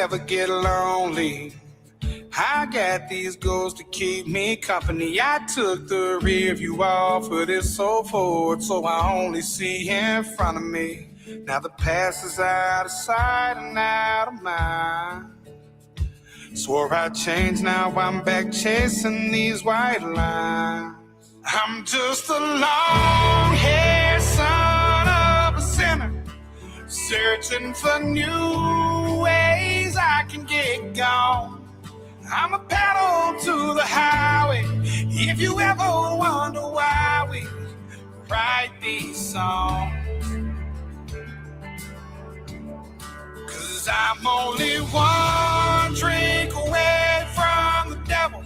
ever get lonely, I got these goals to keep me company. I took the rear view off of this old Ford, so I only see in front of me. Now the past is out of sight and out of mind. Swore I'd change, now I'm back chasing these white lines. I'm just a long-haired son of a sinner, searching for new ways I can get gone. I'm a pedal to the highway. If you ever wonder why we write these songs, 'cause I'm only one drink away from the devil.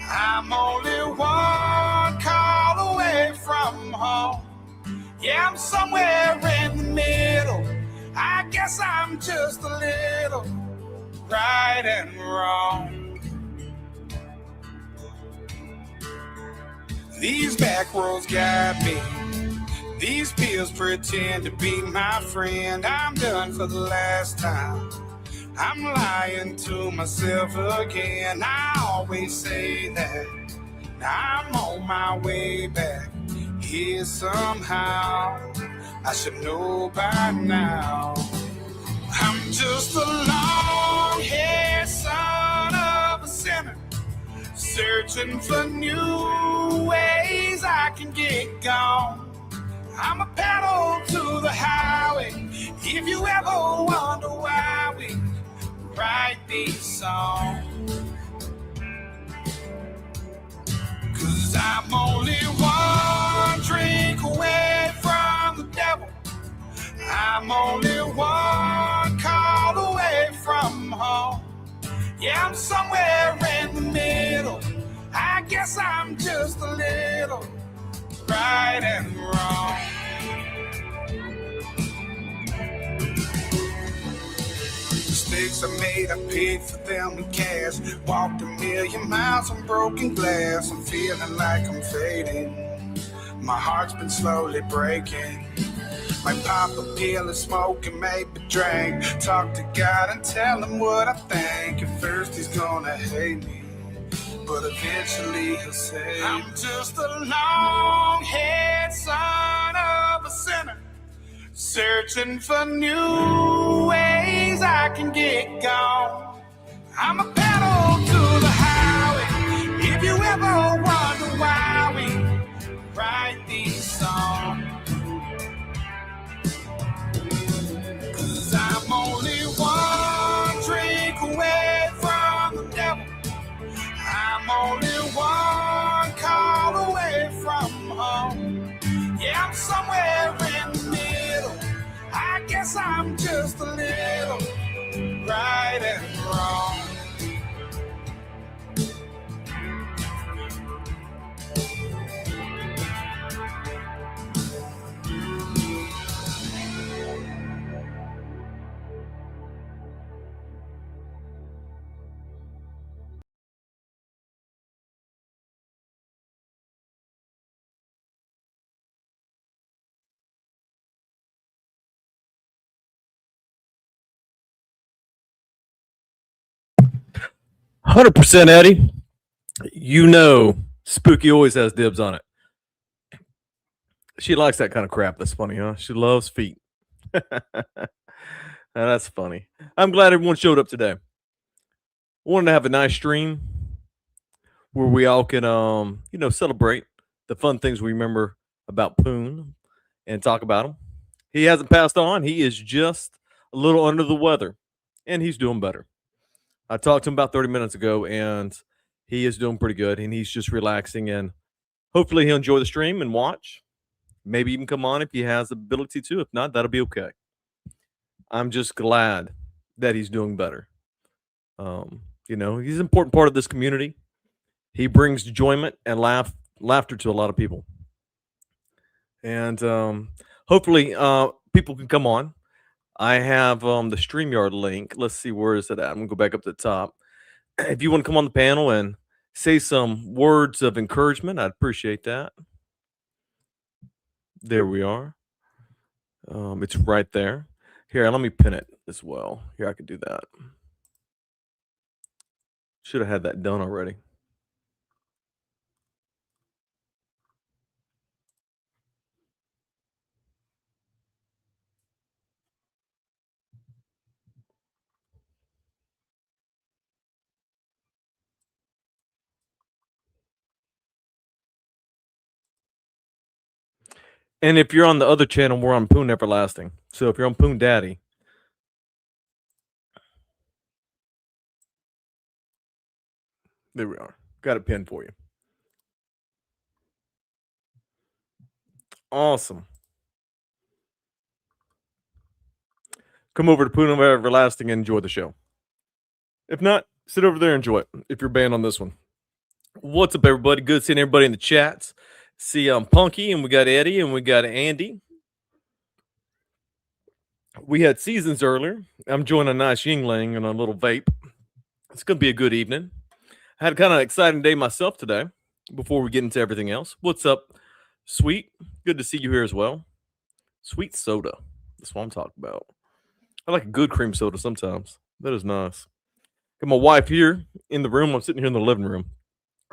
I'm only one call away from home. Yeah, I'm somewhere in the middle. I guess I'm just a little right and wrong. These back roads got me. These pills pretend to be my friend. I'm done for the last time. I'm lying to myself again. I always say that. Now I'm on my way back here somehow. I should know by now. I'm just a long-haired son of a sinner, searching for new ways I can get gone. I'm a pedal to the highway. If you ever wonder why we write these songs, 'cause I'm only one drink away from the devil. I'm only one call away from home. Yeah, I'm somewhere in the middle. I guess I'm just a little right and wrong. Mistakes I made, I paid for them in cash. Walked a million miles on broken glass. I'm feeling like I'm fading. My heart's been slowly breaking. Might pop a pill and smoke and maybe drink. Talk to God and tell him what I think. At first he's gonna hate me, but eventually he'll say, I'm just a long-haired son of a sinner, searching for new ways I can get gone. I'm a pedal to the highway. If you ever wonder why we write these songs, 'cause I'm only one drink away from the devil. I'm only one call away from home. Yeah, I'm somewhere in the middle. I guess I'm just a little right and wrong. %, Eddie. You know, Spooky always has dibs on it. She likes that kind of crap. That's funny, huh? She loves feet. That's funny. I'm glad everyone showed up today. Wanted to have a nice stream where we all can, celebrate the fun things we remember about Poon and talk about him. He hasn't passed on. He is just a little under the weather, and he's doing better. I talked to him about 30 minutes ago, and he is doing pretty good, and he's just relaxing, and hopefully he'll enjoy the stream and watch. Maybe even come on if he has the ability to. If not, that'll be okay. I'm just glad that he's doing better. He's an important part of this community. He brings enjoyment and laughter to a lot of people. And hopefully people can come on. I have the StreamYard link. Let's see, where is it at? I'm going to go back up to the top. If you want to come on the panel and say some words of encouragement, I'd appreciate that. There we are. It's right there. Here, let me pin it as well. Here, I can do that. Should have had that done already. And if you're on the other channel, we're on Poon Everlasting. So if you're on Poon Daddy, there we are. Got it pinned for you. Awesome. Come over to Poon Everlasting and enjoy the show. If not, sit over there and enjoy it if you're banned on this one. What's up, everybody? Good seeing everybody in the chats. See, Punky, and we got Eddie, and we got Andy. We had seasons earlier. I'm enjoying a nice Yingling and a little vape. It's going to be a good evening. I had kind of an exciting day myself today before we get into everything else. What's up, Sweet? Good to see you here as well. Sweet soda. That's what I'm talking about. I like a good cream soda sometimes. That is nice. Got my wife here in the room. I'm sitting here in the living room,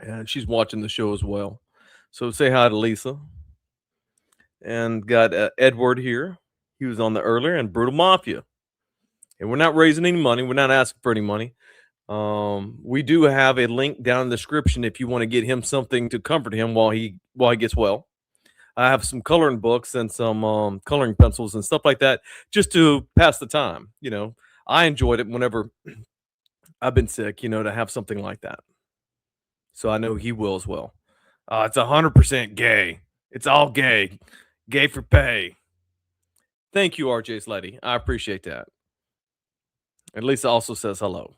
and she's watching the show as well. So say hi to Lisa. And got Edward here. He was on the earlier, and Brutal Mafia. And we're not raising any money. We're not asking for any money. We do have a link down in the description if you want to get him something to comfort him while he gets well. I have some coloring books and some coloring pencils and stuff like that just to pass the time. You know, I enjoyed it whenever I've been sick, you know, to have something like that. So I know he will as well. It's 100% gay. It's all gay. Gay for pay. Thank you, RJ Sletty. I appreciate that. And Lisa also says hello.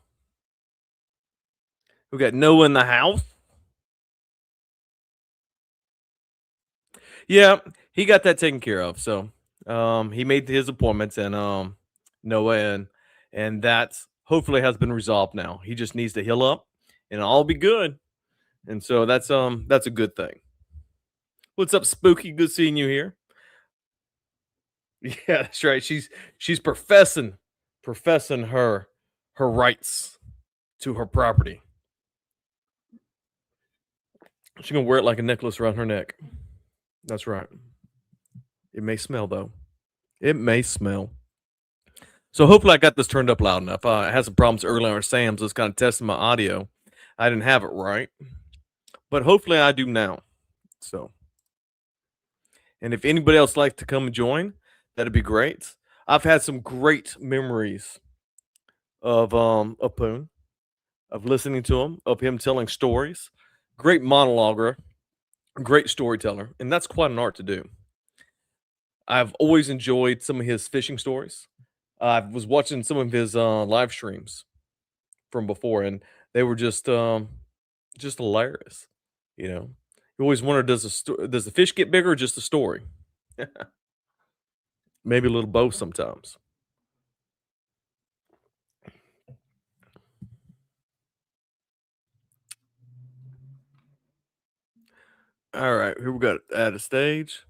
We got Noah in the house. Yeah, he got that taken care of. So he made his appointments and Noah and that's hopefully has been resolved now. He just needs to heal up and all be good. And so that's a good thing. What's up, Spooky? Good seeing you here. Yeah, that's right. She's professing her rights to her property. She's gonna wear it like a necklace around her neck. That's right. It may smell though. It may smell. So hopefully I got this turned up loud enough. I had some problems earlier on Sam's. I was kind of testing my audio. I didn't have it right, but hopefully I do now. So, and if anybody else likes to come and join, that'd be great. I've had some great memories of Poon, of listening to him, of him telling stories. Great monologuer, great storyteller, and that's quite an art to do. I've always enjoyed some of his fishing stories. I was watching some of his live streams from before, and they were just hilarious. You know, you always wonder does the fish get bigger or just the story? Maybe a little both sometimes. All right, here we got add a stage.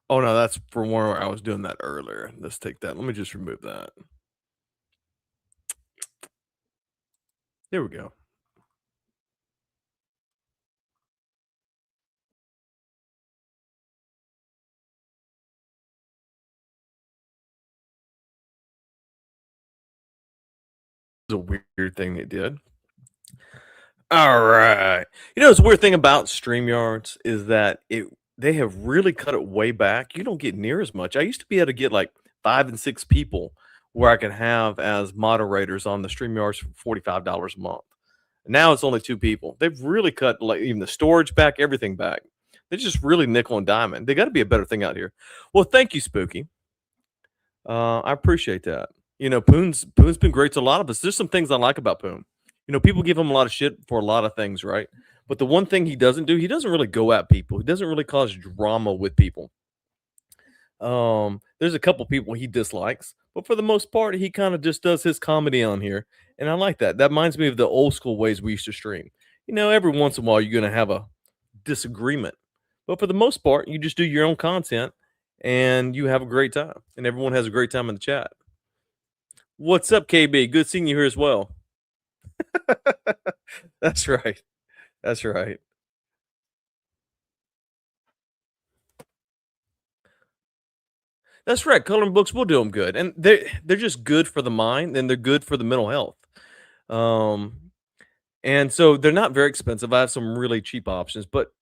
Oh no, that's for where I was doing that earlier. Let's take that. Let me just remove that. There we go. It's a weird thing they did. All right. You know, the weird thing about StreamYards is that they have really cut it way back. You don't get near as much. I used to be able to get like 5 and 6 people where I could have as moderators on the StreamYards for $45 a month. Now it's only 2 people. They've really cut like even the storage back, everything back. They're just really nickel and diamond. They got to be a better thing out here. Well, thank you, Spooky. I appreciate that. You know, Poon's been great to a lot of us. There's some things I like about Poon. You know, people give him a lot of shit for a lot of things, right? But the one thing he doesn't do, he doesn't really go at people. He doesn't really cause drama with people. There's a couple people he dislikes, but for the most part, he kind of just does his comedy on here, and I like that. That reminds me of the old school ways we used to stream. You know, every once in a while, you're gonna have a disagreement, but for the most part, you just do your own content and you have a great time, and everyone has a great time in the chat. What's up, KB? Good seeing you here as well. That's right. That's right. That's right. Coloring books will do them good, and they're just good for the mind, and they're good for the mental health. Um, and so they're not very expensive. I have some really cheap options, but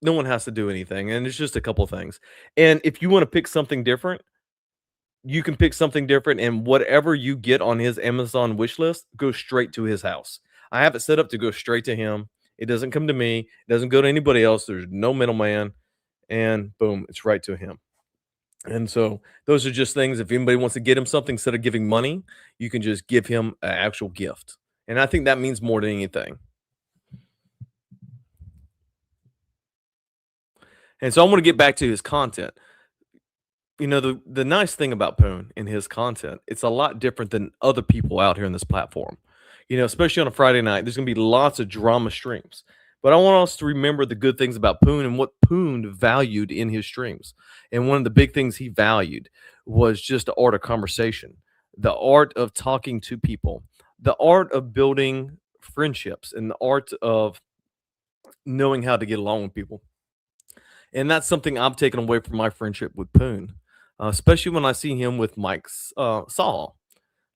no one has to do anything, and it's just a couple things. And if you want to pick something different, you can pick something different, and whatever you get on his Amazon wish list goes straight to his house. I have it set up to go straight to him. It doesn't come to me. It doesn't go to anybody else. There's no middleman, and boom, it's right to him. And so those are just things. If anybody wants to get him something instead of giving money, you can just give him an actual gift. And I think that means more than anything. And so I want to get back to his content. The nice thing about Poon and his content, it's a lot different than other people out here in this platform. Especially on a Friday night, there's gonna be lots of drama streams. But I want us to remember the good things about Poon and what Poon valued in his streams. And one of the big things he valued was just the art of conversation, the art of talking to people, the art of building friendships, and the art of knowing how to get along with people. And that's something I've taken away from my friendship with Poon, especially when I see him with Mike's Saul.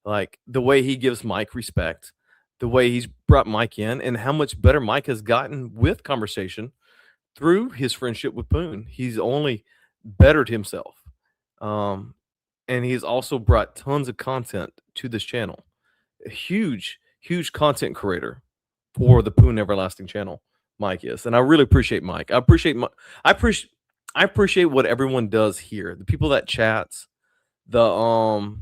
Like the way he gives Mike respect, the way he's brought Mike in, and how much better Mike has gotten with conversation through his friendship with Poon. He's only bettered himself. Um, and he's also brought tons of content to this channel. A huge, huge content creator for the Poon Everlasting channel. Mike is, and I really appreciate Mike. I appreciate, I appreciate what everyone does here. The people that chats, the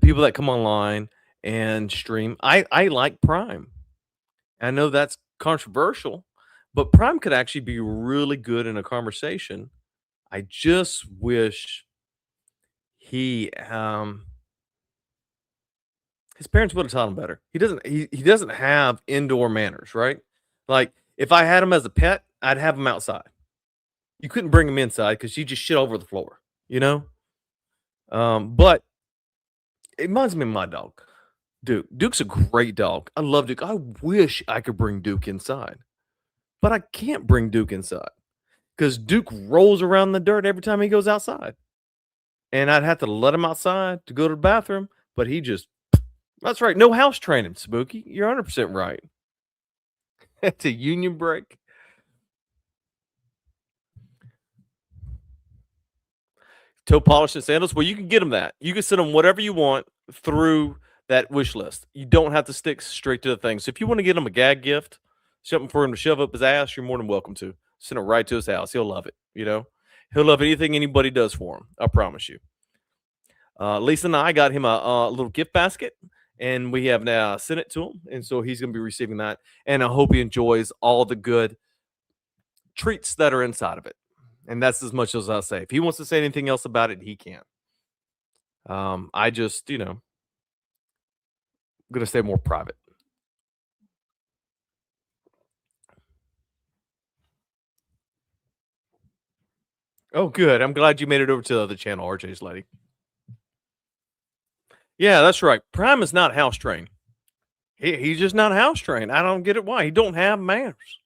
people that come online and stream. I like Prime. I know that's controversial, but Prime could actually be really good in a conversation. I just wish he his parents would have taught him better. He doesn't have indoor manners, right? Like if I had him as a pet, I'd have him outside. You couldn't bring him inside because he just shit over the floor, you know? But it reminds me of my dog, Duke. Duke's a great dog. I love Duke. I wish I could bring Duke inside, but I can't bring Duke inside because Duke rolls around in the dirt every time he goes outside. And I'd have to let him outside to go to the bathroom, but that's right. No house training, Spooky. You're 100% right. It's a union break. Toe polish and sandals. Well, you can get them that. You can send them whatever you want through that wish list. You don't have to stick straight to the thing. So if you want to get him a gag gift, something for him to shove up his ass, you're more than welcome to. Send it right to his house. He'll love it. He'll love anything anybody does for him. I promise you. Lisa and I got him a little gift basket, and we have now sent it to him. And so he's going to be receiving that. And I hope he enjoys all the good treats that are inside of it. And that's as much as I'll say. If he wants to say anything else about it, he can. I just, I'm going to stay more private. Oh, good. I'm glad you made it over to the other channel, RJ's lady. Yeah, that's right. Prime is not house trained. He's just not house trained. I don't get it why. He don't have manners.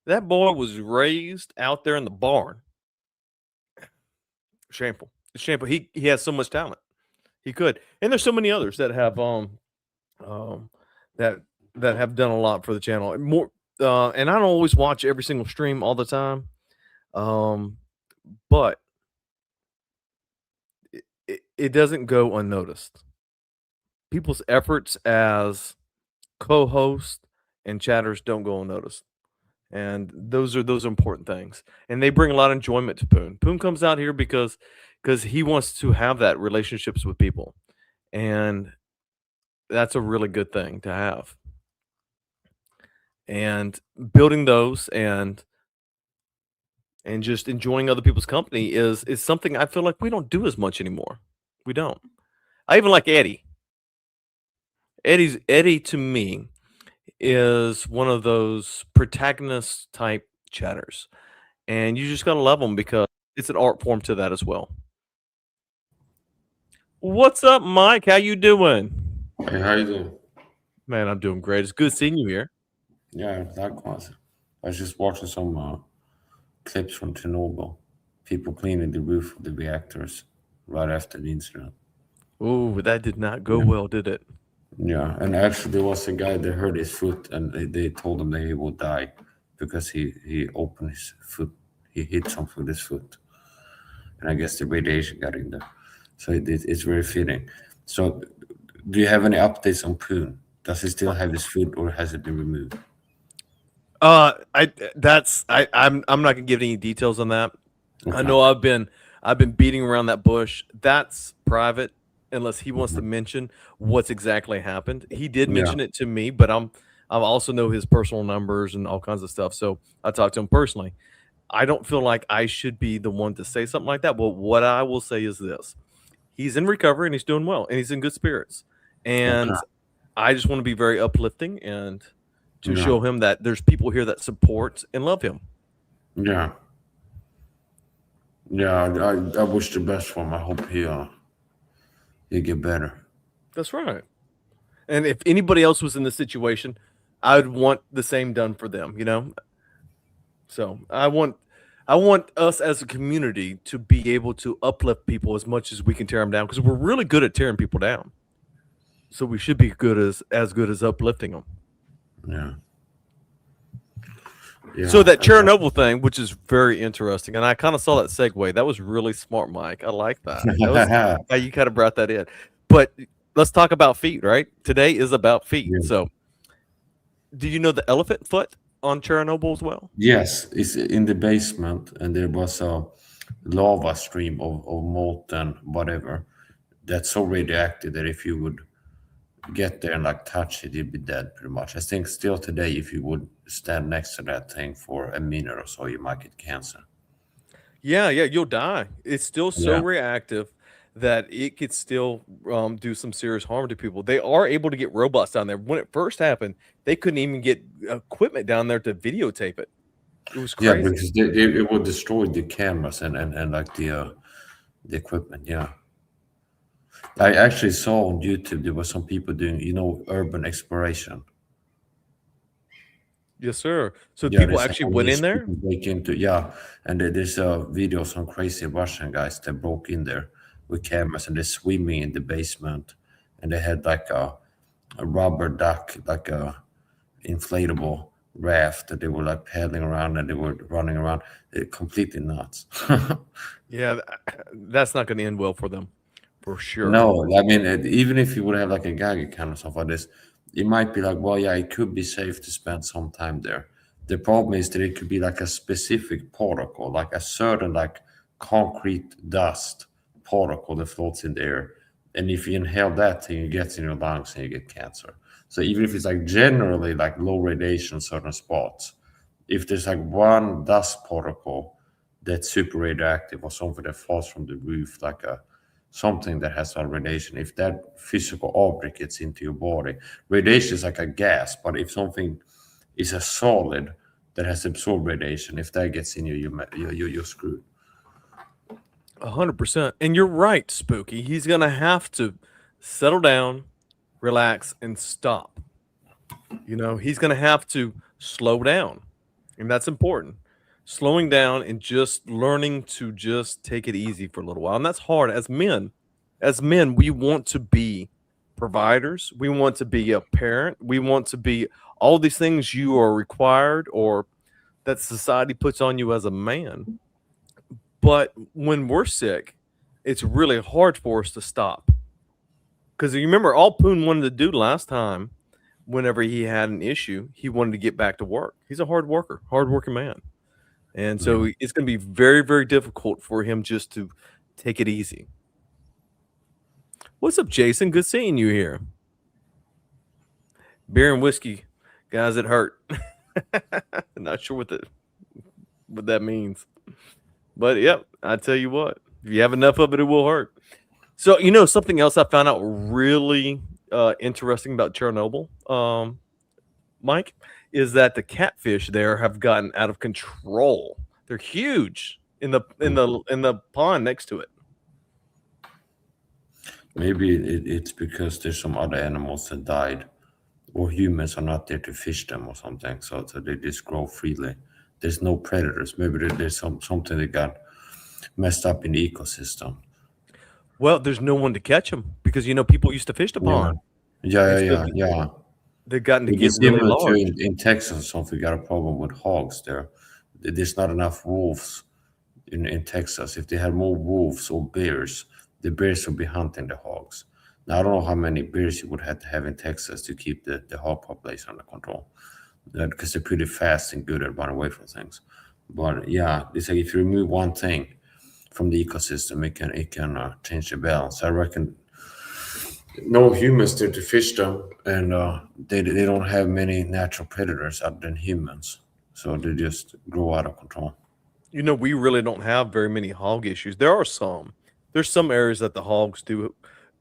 That boy was raised out there in the barn. Shameful. It's shameful. He has so much talent. He could. And there's so many others that have that have done a lot for the channel. And and I don't always watch every single stream all the time. But it doesn't go unnoticed. People's efforts as co-hosts and chatters don't go unnoticed. And those are important things. And they bring a lot of enjoyment to Poon. Poon comes out here because he wants to have that relationships with people. And that's a really good thing to have. And building those and just enjoying other people's company is something I feel like we don't do as much anymore. We don't. I even like Eddie. Eddie to me is one of those protagonist type chatters, and you just gotta love them because it's an art form to that as well. What's up, Mike? How you doing? Hey, how you doing? Man, I'm doing great. It's good seeing you here. Yeah, likewise. I was just watching some clips from Chernobyl. People cleaning the roof of the reactors right after the incident. Oh, that did not go Yeah. well, did it? Yeah, and actually there was a guy that hurt his foot, and they told him that he would die because he opened his foot, he hit something with his foot, and I guess the radiation got in there. So it's very fitting. So, do you have any updates on Poon? Does he still have his foot, or has it been removed? I'm not gonna give any details on that. I Okay. know I've been beating around that bush. That's private unless he wants to Mhm. mention what's exactly happened. He did Yeah. mention it to me, but I also know his personal numbers and all kinds of stuff. So I talked to him personally. I don't feel like I should be the one to say something like that. But what I will say is this: he's in recovery and he's doing well and he's in good spirits. Okay. And I just want to be very uplifting and to Yeah. show him that there's people here that support and love him. Yeah. Yeah. I wish the best for him. I hope he get better. That's right. And if anybody else was in this situation, I would want the same done for them, you know? So I want us as a community to be able to uplift people as much as we can tear them down because we're really good at tearing people down. So we should be good as uplifting them. Yeah. Yeah. So that Chernobyl thing, which is very interesting, and I kind of saw that segue. That was really smart, Mike. I like that. That was how you kind of brought that in. But let's talk about feet, right? Today is about feet. Yeah. So, do you know the elephant foot on Chernobyl as well? Yes, it's in the basement, and there was a lava stream of molten whatever that's so radioactive that if you would get there and like touch it, you'd be dead pretty much. I think still today, if you would stand next to that thing for a minute or so, you might get cancer. Yeah, yeah, you'll die. It's still so Yeah, reactive that it could still do some serious harm to people. They are able to get robots down there. When it first happened, they couldn't even get equipment down there to videotape it. It was yeah, crazy. because it would destroy the cameras and like the equipment. Yeah, I actually saw on YouTube there were some people doing urban exploration. Yes, sir. So Yeah, people there's like actually all went in these there. people break into, yeah, and there's a video of some crazy Russian guys that broke in there with cameras and they're swimming in the basement, and they had like a rubber duck, like a inflatable raft that they were like paddling around and they were running around. They're completely nuts. Yeah, that's not going to end well for them, for sure. No, I mean, even if you would have like a gag account or stuff like this, it might be like, well, yeah, it could be safe to spend some time there. The problem is that it could be like a specific particle, like a certain like concrete dust particle that floats in the air. And if you inhale that thing, it gets in your lungs and you get cancer. So even if it's like generally like low radiation in certain spots, if there's like one dust particle that's super radioactive or something that falls from the roof, like a something that has a radiation, if that physical object gets into your body, radiation is like a gas, but if something is a solid that has absorbed radiation, if that gets in you, you're screwed. 100%. And you're right, Spooky. He's going to have to settle down, relax, and stop. You know, he's going to have to slow down. And that's important. Slowing down and just learning to just take it easy for a little while. And that's hard as men. As men, we want to be providers. We want to be a parent. We want to be all these things you are required or that society puts on you as a man. But when we're sick, it's really hard for us to stop. Because you remember, all Poon wanted to do last time, whenever he had an issue, he wanted to get back to work. He's a hard worker, hard working man. And so Yeah. it's going to be very, very difficult for him just to take it easy. What's up, Jason? Good seeing you here. Beer and whiskey, guys, it hurt. Not sure what that means. But yep, I tell you what, if you have enough of it, it will hurt. So something else I found out really interesting about Chernobyl, Mike, is that the catfish there have gotten out of control. They're huge in the pond next to it. Maybe it's because there's some other animals that died or humans are not there to fish them or something, so they just grow freely. There's no predators. Maybe there's something that got messed up in the ecosystem. Well, there's no one to catch them because people used to fish the Yeah, pond, yeah, and yeah, so yeah, yeah. they've gotten to It get is really similar to large. in Texas or something. Got a problem with hogs there. There's not enough wolves in Texas. If they had more wolves or bears, the bears would be hunting the hogs. Now I don't know how many bears you would have to have in Texas to keep the hog population under control. Because they're pretty fast and good at running away from things. But yeah, it's like if you remove one thing from the ecosystem, it can change the balance. I reckon no humans there to fish them, and they don't have many natural predators other than humans, so they just grow out of control. We really don't have very many hog issues. There are some. There's some areas that the hogs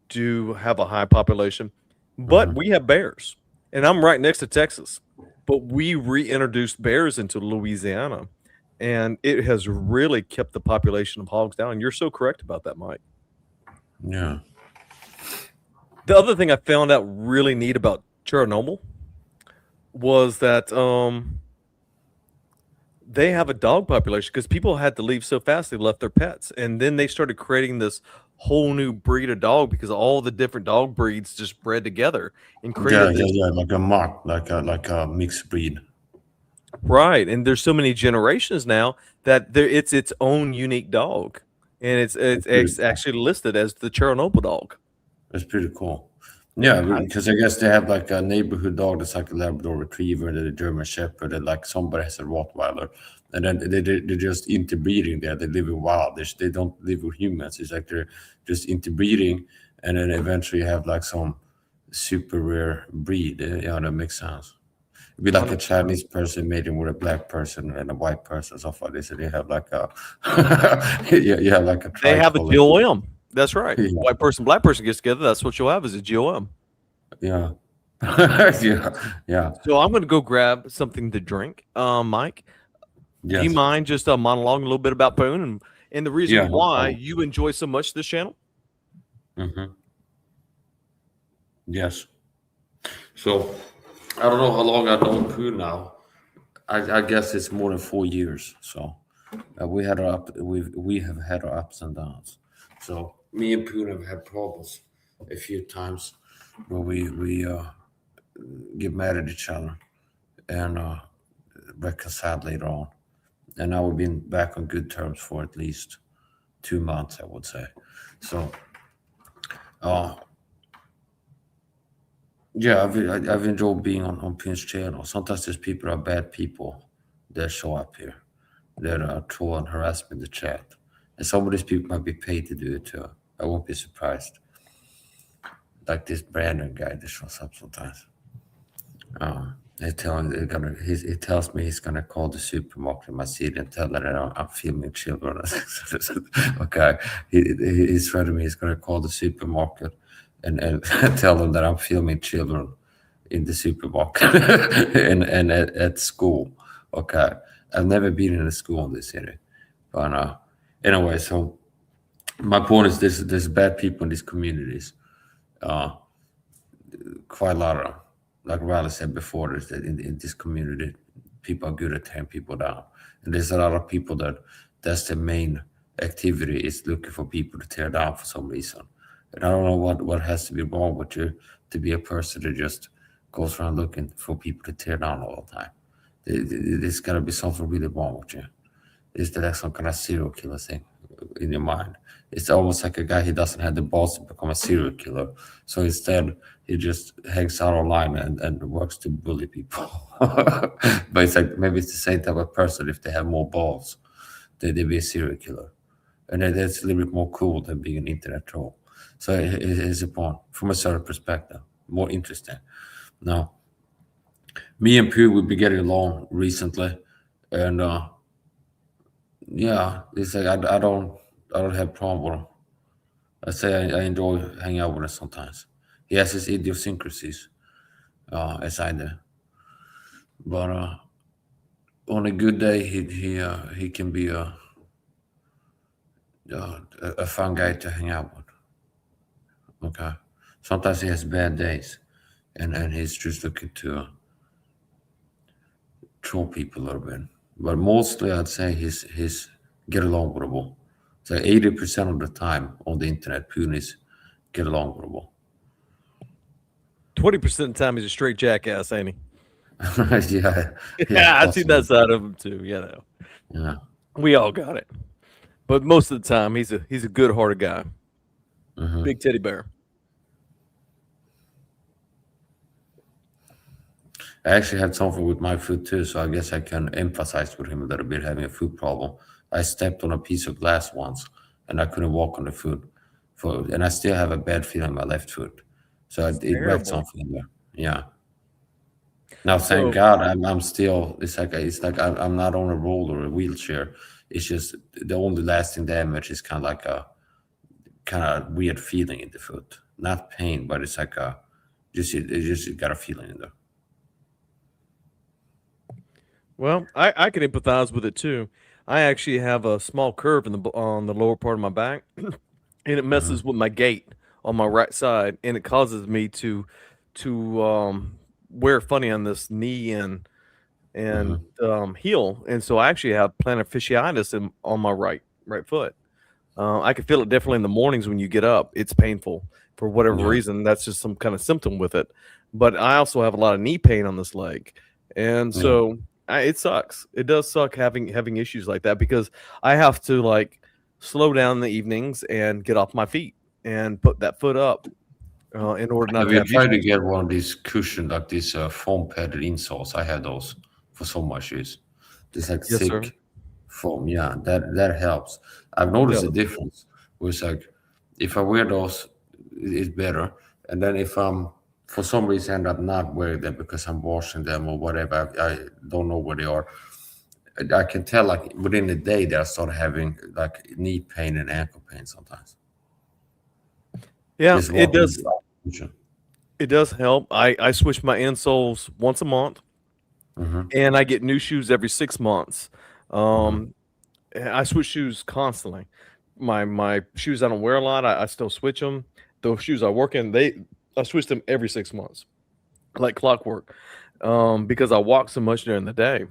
do have a high population, but Hmm. we have bears, and I'm right next to Texas. But we reintroduced bears into Louisiana, and it has really kept the population of hogs down. You're so correct about that, Mike. Yeah, The other thing I found out really neat about Chernobyl was that they have a dog population because people had to leave so fast they left their pets, and then they started creating this whole new breed of dog because all the different dog breeds just bred together and yeah, created yeah, this. yeah, like a mock, like a mixed breed. Right, and there's so many generations now that it's its own unique dog, and it's it's, It's pretty it's cool. actually listed as the Chernobyl dog. It's pretty cool. Yeah, I, because I guess they have like a neighborhood dog that's like a Labrador Retriever and a German Shepherd, and like somebody has a Rottweiler, and then they're just interbreeding there. They live in wild. They don't live with humans. It's like they're just interbreeding, and then eventually you have like some super rare breed. Yeah, that makes sense. It'd be like a 100%. Chinese person mating with a black person and a white person, stuff like this. And you have like a, yeah, you have like a They have a tricolor. GOM. That's right. Yeah, White person, black person gets together. That's what you'll have is a GOM. yeah, yeah, yeah. So I'm going to go grab something to drink. Mike, do you Yes. mind just monologuing a little bit about Poon and the Yeah, reason no why problem. you enjoy so much this channel? Hmm. Yes. So I don't know how long I've known Poon now. I guess it's more than 4 years. So we have had our ups and downs. So me and Poon have had problems a few times where we get mad at each other and reconcile later on. And now we've been back on good terms for at least 2 months, I would say. So uh, yeah, I've enjoyed being on Pin's channel. Sometimes there's people that are bad people that show up here that troll and harass me in the chat. And some of these people might be paid to do it too. I won't be surprised. Like this Brandon guy that shows up sometimes. He tells me he's gonna call the supermarket in my city and tell them that I'm filming children. Okay, he's threatening me. He's gonna call the supermarket and tell them that I'm filming children in the supermarket and at school. Okay, I've never been in a school in this city, but anyway. So my point is, there's bad people in these communities. Uh, Quite a lot of them. Like Riley said before, there's that in this community, people are good at tearing people down, and there's a lot of people that's the main activity is looking for people to tear down for some reason. And I don't know what has to be wrong with you to be a person that just goes around looking for people to tear down all the time. There's got to be something really wrong with you. Is that like some kind of serial killer thing in your mind? It's almost like a guy he doesn't have the balls to become a serial killer. So instead, he just hangs out online and works to bully people. But it's like maybe it's the same type of person. If they have more balls, they'd be a serial killer. And that's a little bit more cool than being an internet troll. So it's a point from a certain perspective, more interesting. Now, me and Pooh will be getting along recently, and yeah, it's like I don't have problem with him. I say I enjoy hanging out with him sometimes. He has his idiosyncrasies, as I do. But on a good day, he can be a fun guy to hang out with. Okay. Sometimes he has bad days, and he's just looking to troll people a little bit. But mostly, I'd say he's get along with. So 80% of the time on the internet, Poon is get along with. 20% of the time he's a straight jackass, ain't he? Yeah, Yeah, I've seen possibly. that side of him too. Yeah. We all got it. But most of the time, he's a good-hearted guy, big teddy bear. I actually had something with my foot too, so I guess I can empathize with him a little bit having a foot problem. I stepped on a piece of glass once and I couldn't walk on the foot. And I still have a bad feeling in my left foot. So it wrecked Terrible. something there. Yeah. Now, thank So God, I'm still. It's like I'm not on a roll or a wheelchair. It's just the only lasting damage is kind of like a kind of weird feeling in the foot. Not pain, but it's like a just it just got a feeling in there. Well, I can empathize with it too. I actually have a small curve on the lower part of my back, and it messes with my gait on my right side, and it causes me to wear funny on this knee and heel, and so I actually have plantar fasciitis on my right foot. I can feel it definitely in the mornings when you get up. It's painful for whatever Yeah, reason. That's just some kind of symptom with it. But I also have a lot of knee pain on this leg, and yeah, so it sucks. It does suck having issues like that because I have to like slow down in the evenings and get off my feet and put that foot up in order not have to you have tried to issues. get one of these cushion like these foam padded insoles? I had those for so much years. This like Yes, sir. thick foam. Yeah, that helps. I've It noticed a does. difference. Where it's like if I wear those, it's better. And then if I'm for some reason end up not wearing them because I'm washing them or whatever, I don't know where they are. I can tell like within a day that I start having like knee pain and ankle pain sometimes. Yeah, Just it walking. does. It does help. I switch my insoles once a month, Mm-hmm, and I get new shoes every 6 months. mm-hmm. Um, I switch shoes constantly. My shoes I don't wear a lot, I still switch them. Those shoes I work in, I switch them every 6 months, like clockwork, because I walk so much during the day.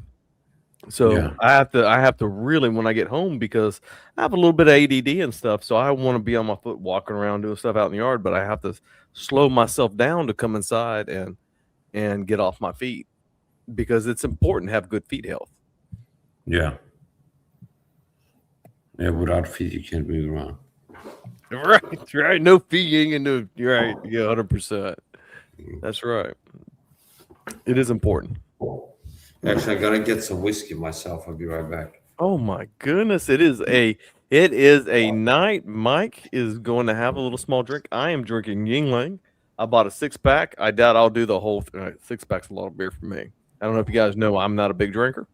So Yeah, I have to really when I get home because I have a little bit of ADD and stuff. So I want to be on my foot walking around doing stuff out in the yard, but I have to slow myself down to come inside and get off my feet because it's important to have good feet health. yeah, yeah. Without feet, you can't move around. Right, right. No feeding and no. You're right. Yeah, 100%. That's right. It is important. Actually, I gotta get some whiskey myself. I'll be right back. Oh my goodness! It is a night. Mike is going to have a little small drink. I am drinking Yingling. I bought a 6 pack. I doubt I'll do the whole 6 pack's a lot of beer for me. I don't know if you guys know I'm not a big drinker.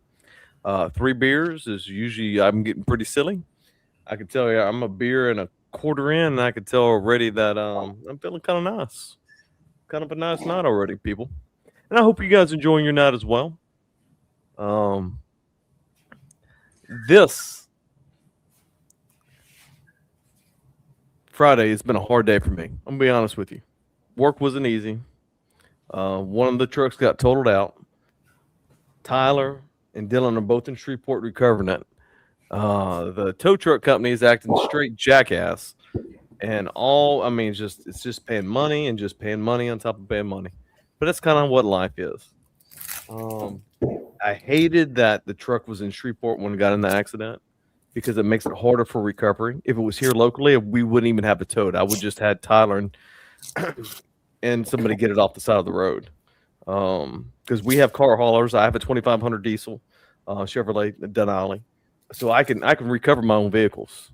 3 beers is usually I'm getting pretty silly. I can tell you I'm a beer and a quarter in, and I can tell already that I'm feeling kind of nice, kind of a nice night already, people. And I hope you guys enjoying your night as well. Um, this Friday has been a hard day for me. I'm gonna be honest with you. Work wasn't easy. One of the trucks got totaled out. Tyler and Dylan are both in Shreveport recovering it. The tow truck company is acting straight jackass, and I mean, it's just paying money and just paying money on top of paying money. But that's kind of what life is. Um, I hated that the truck was in Shreveport when it got in the accident because it makes it harder for recovery. If it was here locally, we wouldn't even have it towed. I would just had Tyler and somebody get it off the side of the road. Because we have car haulers. I have a 2500 diesel Chevrolet Denali, so I can recover my own vehicles.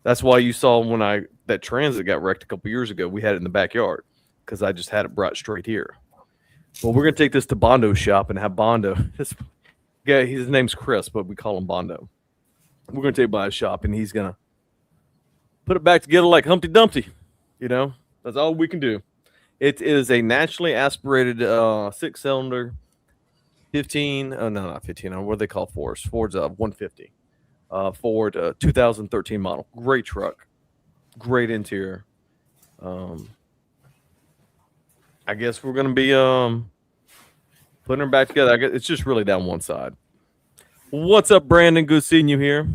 That's why you saw when that Transit got wrecked a couple years ago. We had it in the backyard because I just had it brought straight here. Well, we're gonna take this to Bondo's shop and have Bondo. His name's Chris, but we call him Bondo. We're gonna take it by his shop, and he's gonna put it back together like Humpty Dumpty. That's all we can do. It is a naturally aspirated 6-cylinder 15. Oh no, not 15. What do they call Fords? Ford's 150. Ford 2013 model. Great truck. Great interior. Um, I guess we're gonna be putting her back together. I guess it's just really down one side. What's up, Brandon? Good seeing you here.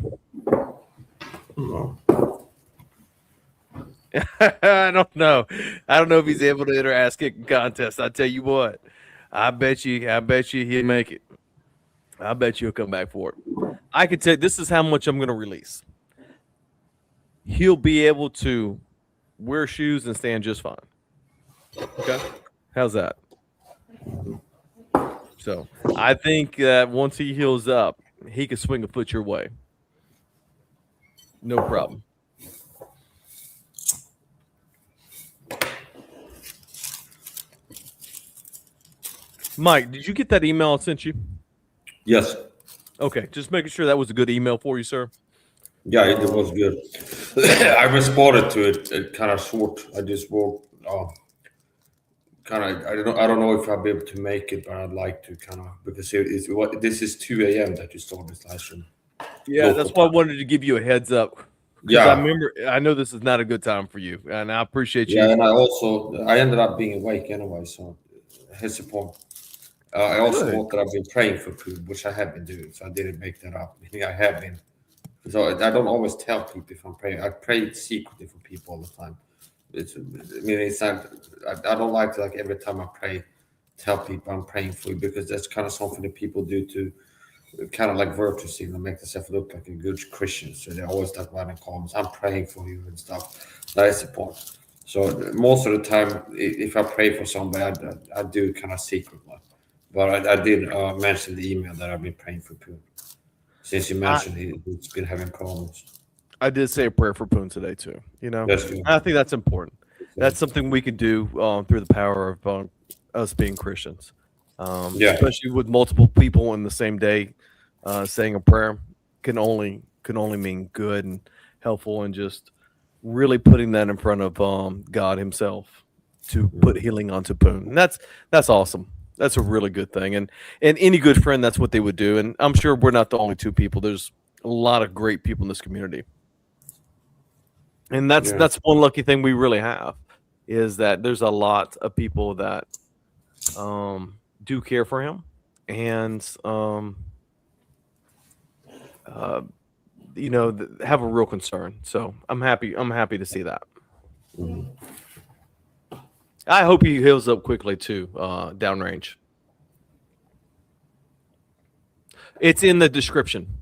I don't know. I don't know if he's able to enter ass kicking contest. I tell you what, I bet you he'll make it. I bet you he'll come back for it. I can tell this is how much I'm going to release. He'll be able to wear shoes and stand just fine. Okay, how's that? So I think that once he heals up, he can swing a foot your way. No problem. Mike, did you get that email I sent you? Yes. Okay, just making sure that was a good email for you, sir. Yeah, it was good. I responded to it kind of short. I just wrote, kind of. I don't know if I'll be able to make it, but I'd like to kind of because this is 2 a.m. that you start this live stream. Yeah, that's why I wanted to give you a heads up. Yeah, I know this is not a good time for you, and I appreciate you. Yeah, and I ended up being awake anyway, so here's the point. I also Good. wrote that I've been praying for Poon, which I have been doing, so I didn't make that up. I have been. So I don't always tell people if I'm praying. I pray secretly for people all the time. It's not. I don't like to, like, every time I pray, tell people I'm praying for you, because that's kind of something that people do to kind of like virtue signal, make themselves look like a good Christian. So they always start writing comments, I'm praying for you and stuff. That is the point. So most of the time, if I pray for somebody, I do kind of secretly. But I did mention the email that I've been praying for Poon. Since you mentioned he's been having problems. I did say a prayer for Poon today too. That's good. I think that's important. That's something we can do through the power of us being Christians. Yeah. Especially with multiple people in the same day, saying a prayer can only mean good and helpful, and just really putting that in front of God Himself to put healing onto Poon. And that's awesome. That's a really good thing, and any good friend, that's what they would do. And I'm sure we're not the only two people. There's a lot of great people in this community, and that's one lucky thing we really have, is that there's a lot of people that do care for him, and have a real concern. So I'm happy to see that. I hope he heals up quickly too, downrange. It's in the description,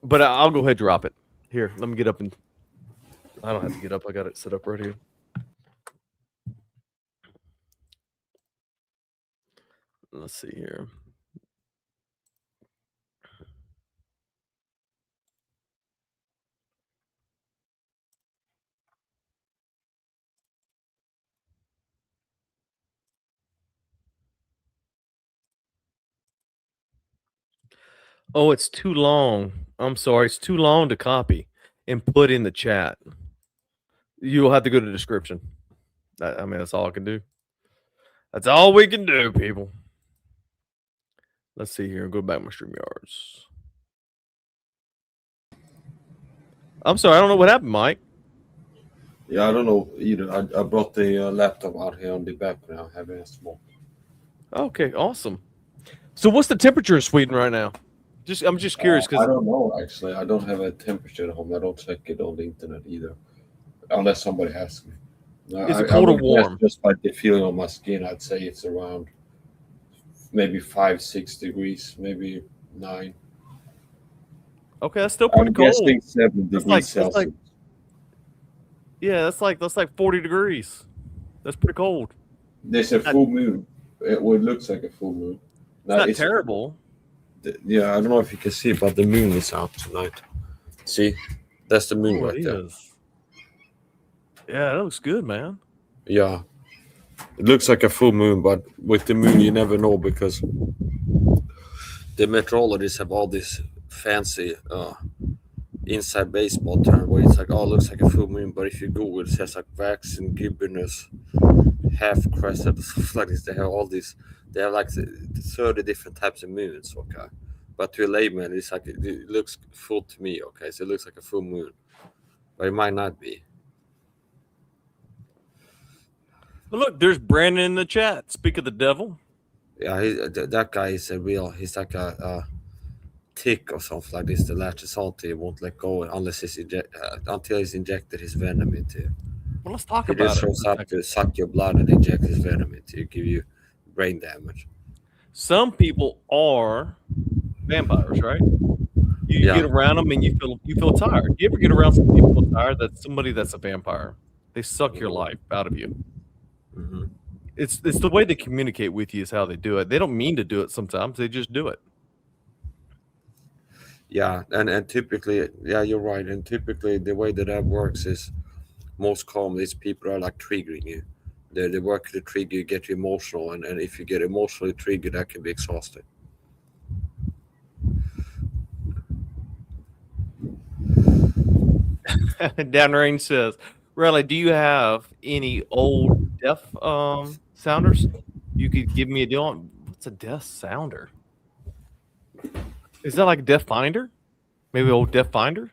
but I'll go ahead and drop it. Here, let me get up, and I don't have to get up. I got it set up right here. Let's see here. Oh, it's too long. I'm sorry. It's too long to copy and put in the chat. You'll have to go to the description. I mean, that's all I can do. That's all we can do, people. Let's see here. Go back to my StreamYards. I'm sorry. I don't know what happened, Mike. Yeah, I don't know either. I brought the laptop out here on the back now, having a smoke. Okay, awesome. So what's the temperature in Sweden right now? I'm just curious, because I don't know, actually. I don't have a temperature at home. I don't check it on the internet either, unless somebody asks me. Is it cold or warm? Just by the feeling on my skin, I'd say it's around maybe 5-6 degrees, maybe 9. Okay, that's still pretty I'm cold. guessing 7 degrees Celsius. That's like 40 degrees. That's pretty cold. There's a full moon. It looks like a full moon. It's not terrible. Yeah, I don't know if you can see, but the moon is out tonight. See, that's the moon right there. Yeah, that looks good, man. Yeah, it looks like a full moon, but with the moon, you never know, because the meteorologists have all this fancy inside baseball term where it's like, oh, it looks like a full moon, but if you Google it, says like waxen, gibbonous, half crescent, stuff like this. They have all these. They have like 30 different types of moons. Okay, but to a layman, it's like it looks full to me. Okay, so it looks like a full moon, but it might not be. Well, look, there's Brandon in the chat. Speak of the devil. Yeah, that guy is a real. He's like a tick or something like this. The latches onto he won't let go unless until he's injected his venom into. Well, let's talk He about just it shows for a up second. to suck your blood and inject his venom into you, give you brain damage. Some people are vampires, right? You Yeah. get around them and you feel tired. You ever get around somebody you feel tired? That's somebody that's a vampire. They suck your life out of you. Hmm. It's the way they communicate with you is how they do it. They don't mean to do it sometimes. They just do it. Yeah, and typically, yeah, you're right. And typically, the way that works is most common is people are like triggering you. They work to trigger you, get you emotional, and if you get emotionally triggered, that can be exhausting. Downrange says, Riley, do you have any old deaf sounders you could give me a deal on? What's a deaf sounder? Is that like a deaf finder? Maybe old deaf finder?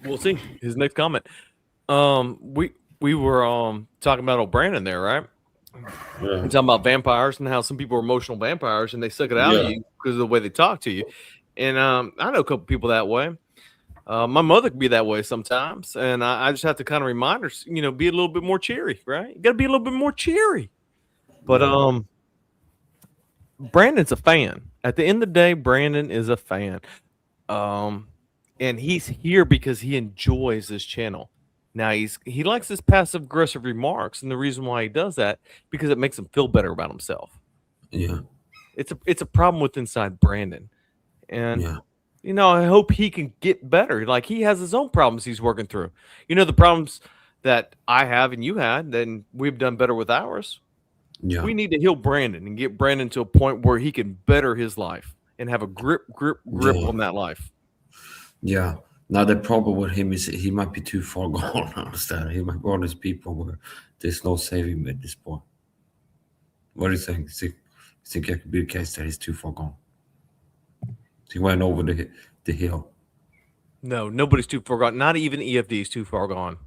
We'll see. His next comment. We were talking about old Brandon there, right? Yeah. We're talking about vampires and how some people are emotional vampires and they suck it out of Yeah. you because of the way they talk to you. And I know a couple people that way. My mother could be that way sometimes, and I just have to kind of remind her, be a little bit more cheery, right? You got to be a little bit more cheery. But Brandon's a fan. At the end of the day, Brandon is a fan. And he's here because he enjoys this channel. Now he likes his passive aggressive remarks, and the reason why he does that because it makes him feel better about himself. Yeah. It's a problem with inside Brandon, and Yeah. I hope he can get better. Like he has his own problems he's working through. The problems that I have and you had, then we've done better with ours. Yeah. We need to heal Brandon and get Brandon to a point where he can better his life and have a grip Yeah. on that life. Yeah. Now the problem with him is he might be too far gone. I understand. He might be one of those people where there's no saving him at this point. What do you think? You think it could be the case that he's too far gone? He went over the hill. No, nobody's too far gone. Not even EFD is too far gone.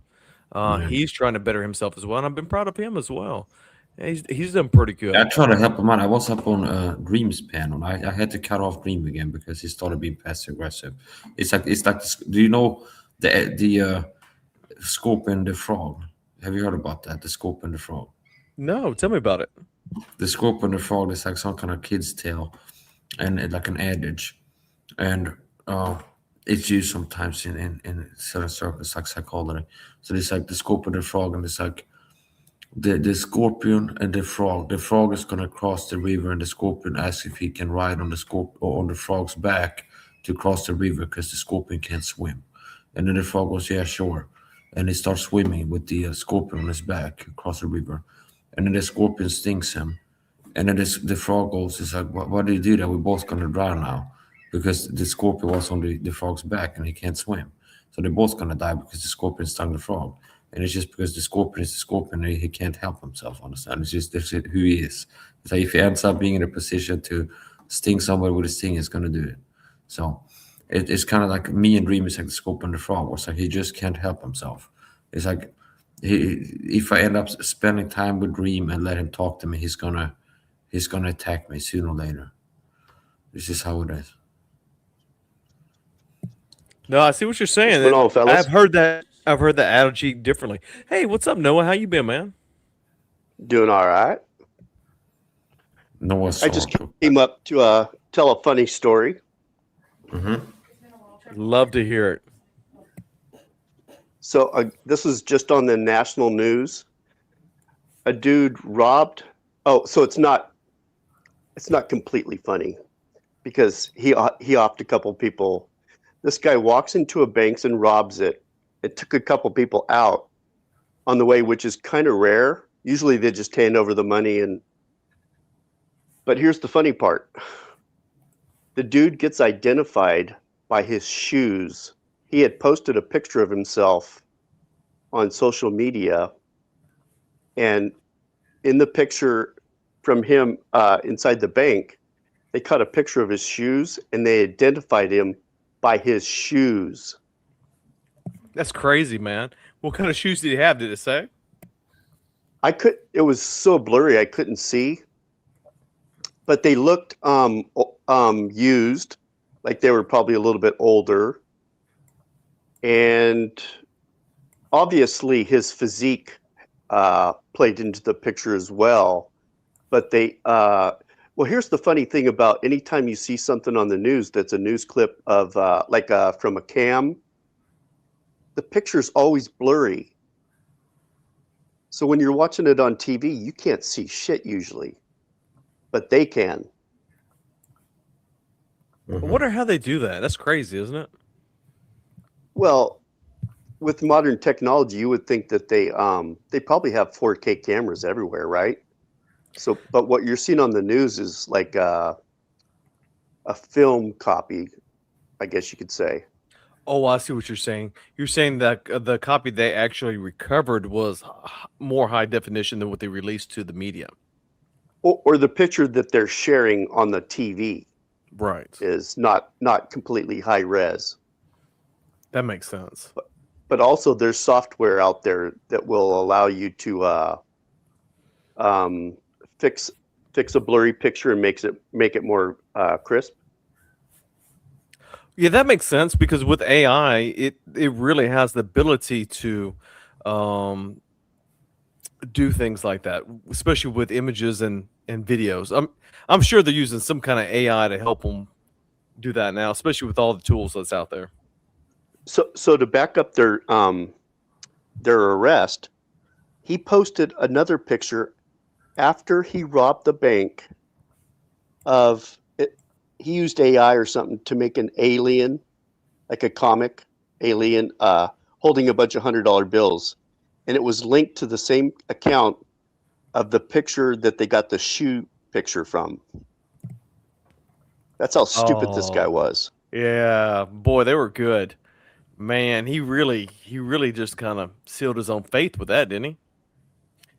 He's trying to better himself as well, and I've been proud of him as well. He's done pretty good. I tried to help him out. I was up on Dream's panel. I had to cut off Dream again because he started being passive aggressive. It's like do you know the Scorpion the Frog? Have you heard about that? The Scorpion the Frog. No, tell me about it. The Scorpion the Frog is like some kind of kid's tale, and like an adage, and it's used sometimes in certain circles like psychology. So it's like the Scorpion the Frog, and it's like the scorpion and the frog. The frog is gonna cross the river, and the scorpion asks if he can ride on the frog's back to cross the river because the scorpion can't swim. And then the frog goes, "Yeah, sure." And he starts swimming with the scorpion on his back across the river. And then the scorpion stings him. And then the frog goes, "It's like, why did you do that? We're both gonna drown now," because the scorpion was on the frog's back and he can't swim. So they're both gonna die because the scorpion stung the frog. And it's just because the scorpion is the scorpion, he can't help himself. Understand? It's just that's who he is. It's like if he ends up being in a position to sting somebody with a sting, he's gonna do it. So it's kind of like me and Dream is like the scorpion and the frog. It's like he just can't help himself. It's like if I end up spending time with Dream and let him talk to me, he's gonna attack me sooner or later. This is how it is. No, I see what you're saying. What's going on, fellas? I've heard that attitude differently. Hey, what's up, Noah? How you been, man? Doing all right. Noah's I just came up to tell a funny story. Love to hear it. So this is just on the national news. A dude robbed. Oh, so it's not completely funny because he offed a couple people. This guy walks into a bank and robs it. It took a couple people out on the way, which is kind of rare. Usually they just hand over the money but here's the funny part. The dude gets identified by his shoes. He had posted a picture of himself on social media, and in the picture from him inside the bank, they cut a picture of his shoes and they identified him by his shoes. That's crazy, man. What kind of shoes did he have? Did it say? It was so blurry I couldn't see, but they looked used, like they were probably a little bit older, and obviously his physique played into the picture as well. But well, here's the funny thing about anytime you see something on the news that's a news clip of from a cam, the picture's always blurry. So when you're watching it on TV, you can't see shit usually, but they can. I wonder how they do that. That's crazy, isn't it? Well, with modern technology, you would think that they probably have 4K cameras everywhere, right? So, but what you're seeing on the news is like a film copy, I guess you could say. Oh, I see what you're saying. You're saying that the copy they actually recovered was more high definition than what they released to the media. Or the picture that they're sharing on the TV, right, is not completely high res. That makes sense. But also, there's software out there that will allow you to fix a blurry picture and make it more crisp. Yeah, that makes sense because with AI, it really has the ability to do things like that, especially with images and videos. I'm sure they're using some kind of AI to help them do that now, especially with all the tools that's out there. So to back up their arrest, he posted another picture after he robbed the bank of it. He used AI or something to make an alien, like a comic alien, holding a bunch of $100 bills. And it was linked to the same account of the picture that they got the shoe picture from. That's how stupid this guy was. Yeah, boy, they were good. Man, he really just kind of sealed his own fate with that, didn't he?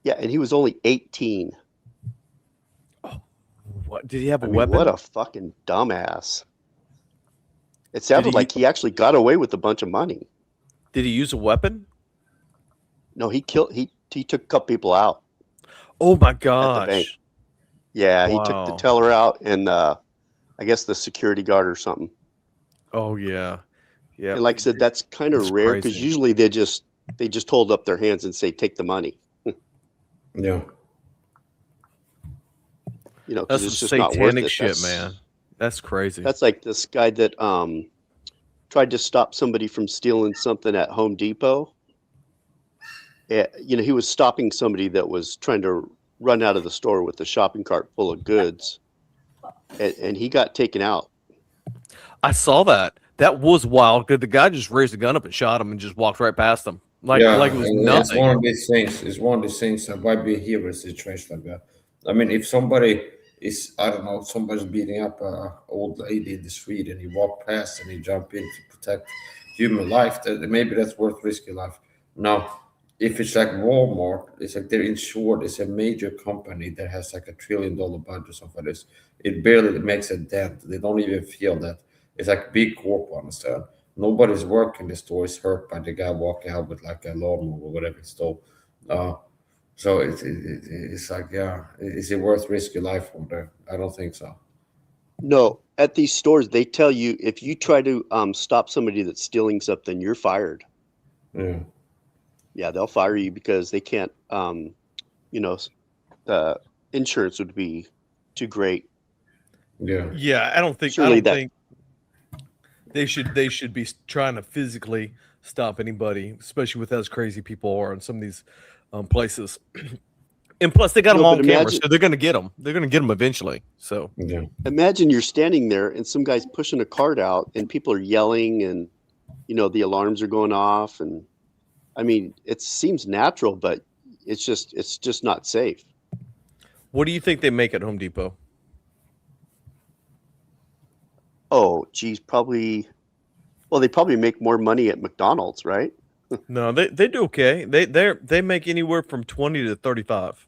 Yeah, and he was only 18. Oh, what did he have a weapon? What a fucking dumbass. It sounded like he actually got away with a bunch of money. Did he use a weapon? No, he took a couple people out. Oh my At the gosh. bank. Yeah, Wow. he took the teller out and I guess the security guard or something. Oh yeah. Yeah. And like I said, that's kind of rare because usually they just hold up their hands and say, "Take the money." Yeah. You know, That's because some it's just not worth satanic it. shit, man. That's crazy. That's like this guy that tried to stop somebody from stealing something at Home Depot. You know, he was stopping somebody that was trying to run out of the store with a shopping cart full of goods, and he got taken out. I saw that. That was wild. The guy just raised a gun up and shot him and just walked right past him. Like it was nothing. It's one of these things. It's one of these things that might be a hero situation like that. I mean, if somebody is, I don't know, somebody's beating up an old lady in the street and you walk past and you jump in to protect human life, maybe that's worth risking life. Now, if it's like Walmart, it's like they're insured. It's a major company that has like $1 trillion budget or something like this. It barely makes a dent. They don't even feel that. It's like big corp, understand? Nobody's working the store is hurt by the guy walking out with like a lawnmower or whatever he stole. So it's like, yeah, is it worth risking life for there? I don't think so. No, at these stores, they tell you if you try to stop somebody that's stealing something, you're fired. Yeah. Yeah, they'll fire you because they can't. Insurance would be too great. Yeah. Yeah, I don't think. Surely I don't think they should be trying to physically stop anybody, especially with as crazy people are in some of these places. And plus, they got them on camera, so they're going to get them. They're going to get them eventually. So imagine you're standing there and some guy's pushing a cart out, and people are yelling, and the alarms are going off, and I mean, it seems natural, but it's just not safe. What do you think they make at Home Depot? Oh, geez, probably. Well, they probably make more money at McDonald's, right? No, they do okay. They make anywhere from 20 to 35.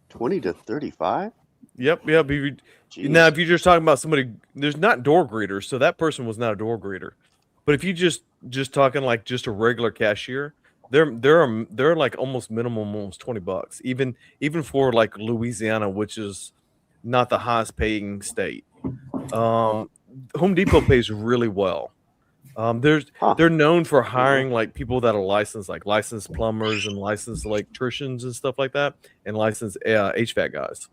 20 to 35? Yep. Now, Jeez. if you're just talking about somebody, there's not door greeters, so that person was not a door greeter. But if you just talking like just a regular cashier, they're like almost minimum, almost $20, even for like Louisiana, which is not the highest paying state. Um, Home Depot pays really well. Huh. They're known for hiring like people that are licensed, like licensed plumbers and licensed electricians and stuff like that, and licensed HVAC guys.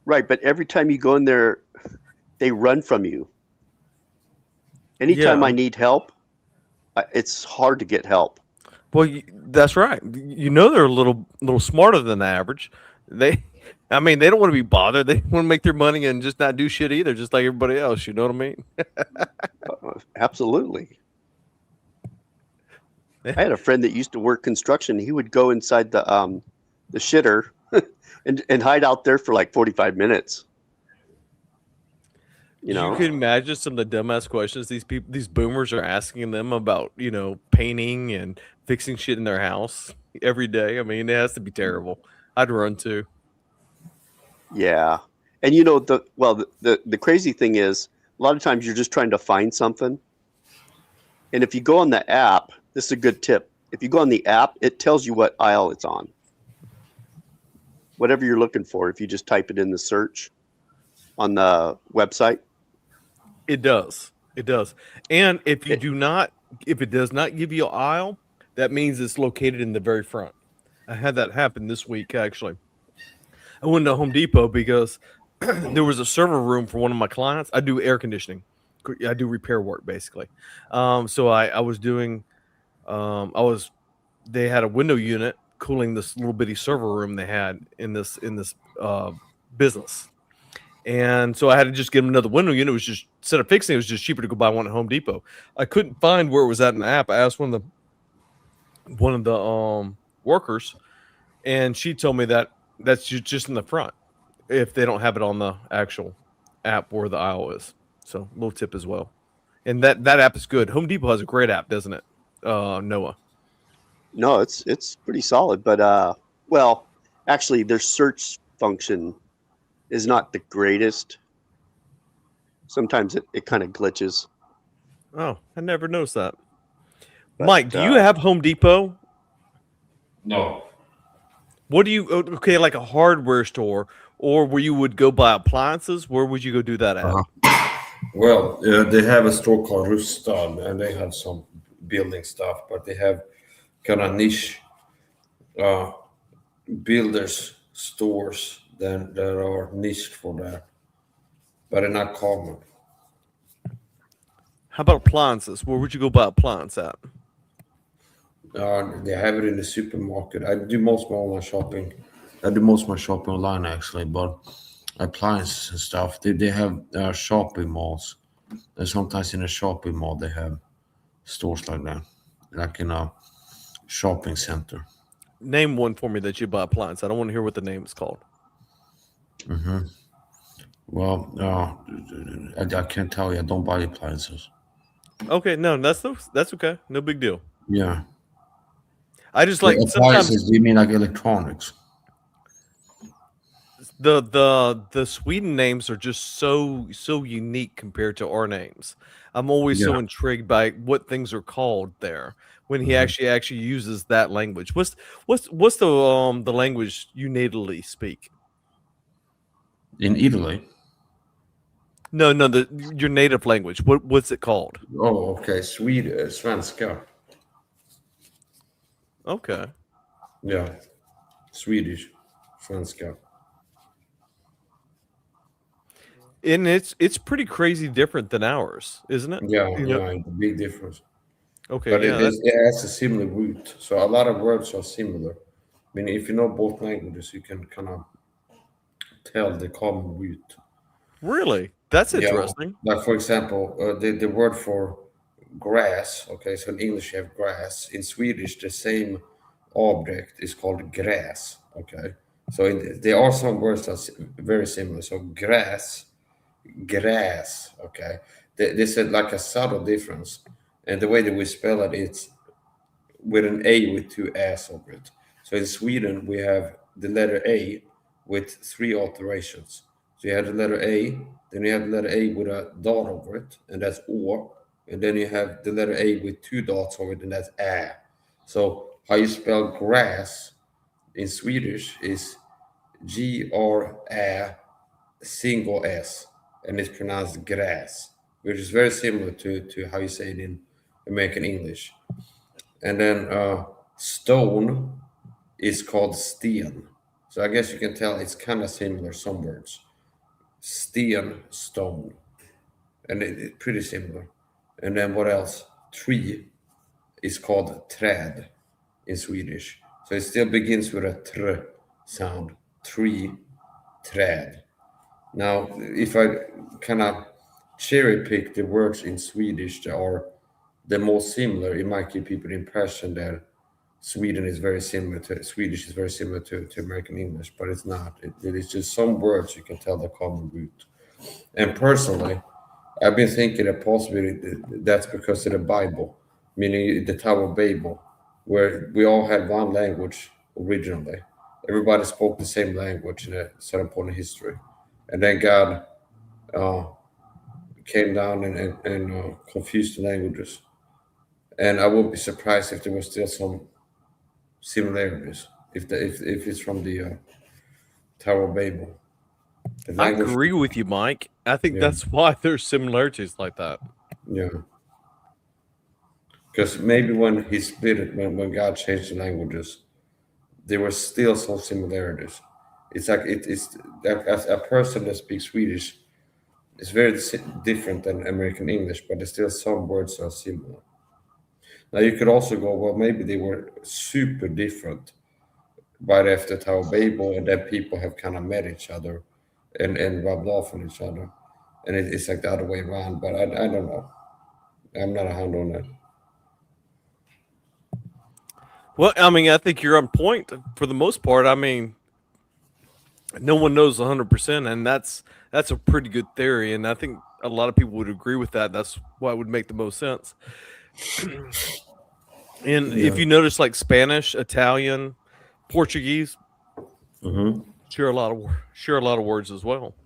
Right, but every time you go in there, they run from you. Anytime Yeah, I need help, it's hard to get help. well, that's right. You know they're a little smarter than the average. They, I mean, they don't want to be bothered. They want to make their money and just not do shit either, just like everybody else. You know what I mean? Absolutely. I had a friend that used to work construction. He would go inside the shitter and hide out there for like 45 minutes. You know? can imagine some of the dumbass questions these boomers are asking them about, painting and fixing shit in their house every day. I mean, it has to be terrible. I'd run too. Yeah. And you know the crazy thing is a lot of times you're just trying to find something. And if you go on the app, this is a good tip. If you go on the app, it tells you what aisle it's on. Whatever you're looking for, if you just type it in the search on the website. It does. It does. And if it does not give you an aisle, that means it's located in the very front. I had that happen this week actually. I went to Home Depot because there was a server room for one of my clients. I do air conditioning. I do repair work basically. So I was doing they had a window unit cooling this little bitty server room they had in this business. And so I had to just get them another window unit. It was just, instead of fixing it, was just cheaper to go buy one at Home Depot. I couldn't find where it was at in the app. I asked one of the workers, and she told me that that's just in the front if they don't have it on the actual app where the aisle is. So little tip as well. And that app is good. Home Depot has a great app, doesn't it? Noah. No, it's pretty solid, but well, actually their search function is not the greatest. Sometimes it kind of glitches. Oh, I never noticed that. But, Mike, do you have Home Depot? No. What do you okay, like a hardware store, or where you would go buy appliances? Where would you go do that at? Well, they have a store called Rustan, and they have some building stuff, but they have kind of niche builders stores that are niched for that, but they're not common. How about appliances? Where would you go buy appliance at? They have it in the supermarket. I do most of my online shopping. I do most of my shopping online actually, but appliances and stuff. They have shopping malls, and sometimes in a shopping mall they have stores like that, like in a shopping center. Name one for me that you buy appliance. I don't want to hear what the name is called. Well, I can't tell you. I don't buy appliances. Okay, no, that's okay. No big deal. Yeah. I just The like sometimes appliances, do you mean like electronics? the Sweden names are just so unique compared to our names. I'm always so Yeah. intrigued by what things are called there when he actually uses that language. What's the language you natively speak? In Italy? No, your native language. What's it called? Oh, okay. Svenska. Okay. Yeah. Swedish. Svenska. And it's pretty crazy different than ours, isn't it? Yeah, You know? yeah, big difference. Okay, But yeah, it has a similar root. So a lot of words are similar. I mean, if you know both languages, you can kind of tell the common root. really, that's Yeah. interesting. Like, for example, the word for grass, okay, so in English you have grass. In Swedish, the same object is called grass, okay? So there are some words that's very similar. So grass, okay? There's like a subtle difference. And the way that we spell it, it's with an A with two S over it. So in Sweden, we have the letter A with 3 alterations. So you have the letter A, then you have the letter A with a dot over it, and that's Å, and then you have the letter A with 2 dots over it, and that's Ä. So how you spell grass in Swedish is G-R-Ä single S, and it's pronounced grass, which is very similar to how you say it in American English. And then stone is called sten. So I guess you can tell it's kind of similar, some words. Sten, stone. And it's pretty similar. And then what else? Tree is called träd in Swedish. So it still begins with a tr sound. Tree, träd. Now, if I kind of cherry pick the words in Swedish that are the most similar, it might give people the impression that Swedish is very similar to American English, but it's not. It is just some words you can tell the common root. And personally, I've been thinking that possibly that's because of the Bible, meaning the Tower of Babel, where we all had one language originally. Everybody spoke the same language in a certain point in history. And then God came down and confused the languages. And I would be surprised if there was still some similarities, if it's from the Tower of Babel. The I language, agree with you, Mike. I think Yeah. that's why there's similarities like that. yeah. Because maybe when he split it, when God changed the languages, there were still some similarities. It's like it's as a person that speaks Swedish is very different than American English, but there's still some words that are similar. Now you could also go, well, maybe they were super different right after Tower of Babel, and then people have kind of met each other and rubbed off on each other, and it's like the other way around. But I don't know. I'm not a hand on that. Well, I mean, I think you're on point for the most part. I mean, no one knows 100%, and that's a pretty good theory, and I think a lot of people would agree with that. That's why it would make the most sense. And if you notice, like Spanish, Italian, Portuguese, share a lot of words as well.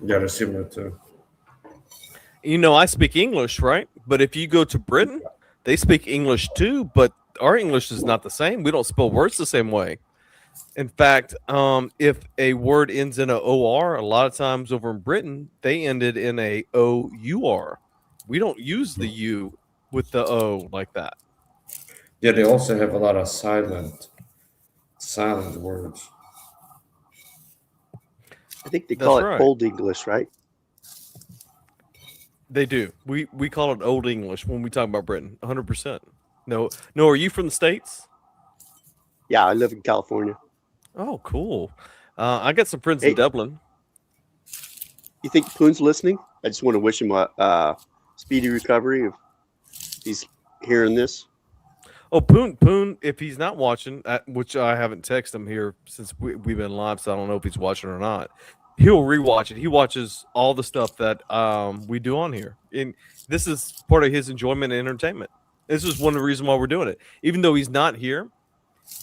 Yeah, they're similar too. You know, I speak English, right? But if you go to Britain, they speak English too, but our English is not the same. We don't spell words the same way. In fact, if a word ends in a OR, a lot of times over in Britain, they ended in a OUR. We don't use the U with the O like that. Yeah, they also have a lot of silent words. I think they That's call it right. Old English, right? They do. We call it Old English when we talk about Britain. 100%. No. Are you from the States? Yeah, I live in California. Oh, cool. I got some friends Hey. in Dublin. You think Poon's listening? I just want to wish him a speedy recovery if he's hearing this. Oh, Poon, if he's not watching, which I haven't texted him here since we've been live, so I don't know if he's watching or not. He'll rewatch it. He watches all the stuff that we do on here. And this is part of his enjoyment and entertainment. This is one of the reasons why we're doing it. Even though he's not here.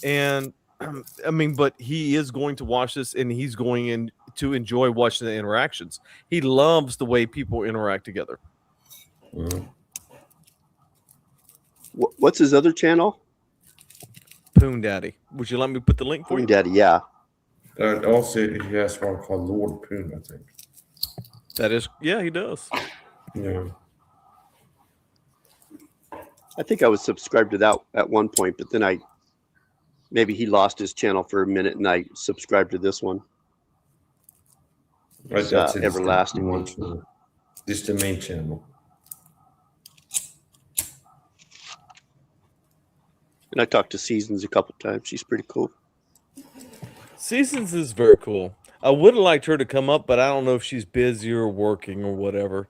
And I mean, but he is going to watch this and he's going in to enjoy watching the interactions. He loves the way people interact together. What's his other channel? Poon Daddy. Would you let me put the link for Poon you? Daddy, yeah. Also, he has one called Lord Poon, I think. That is, yeah, he does. Yeah. I think I was subscribed to that at one point, but then maybe he lost his channel for a minute and I subscribed to this one. Right, It's, that's it. everlasting one. This is the main channel. And I talked to Seasons a couple times. She's pretty cool. Seasons is very cool. I would have liked her to come up, but I don't know if she's busy or working or whatever.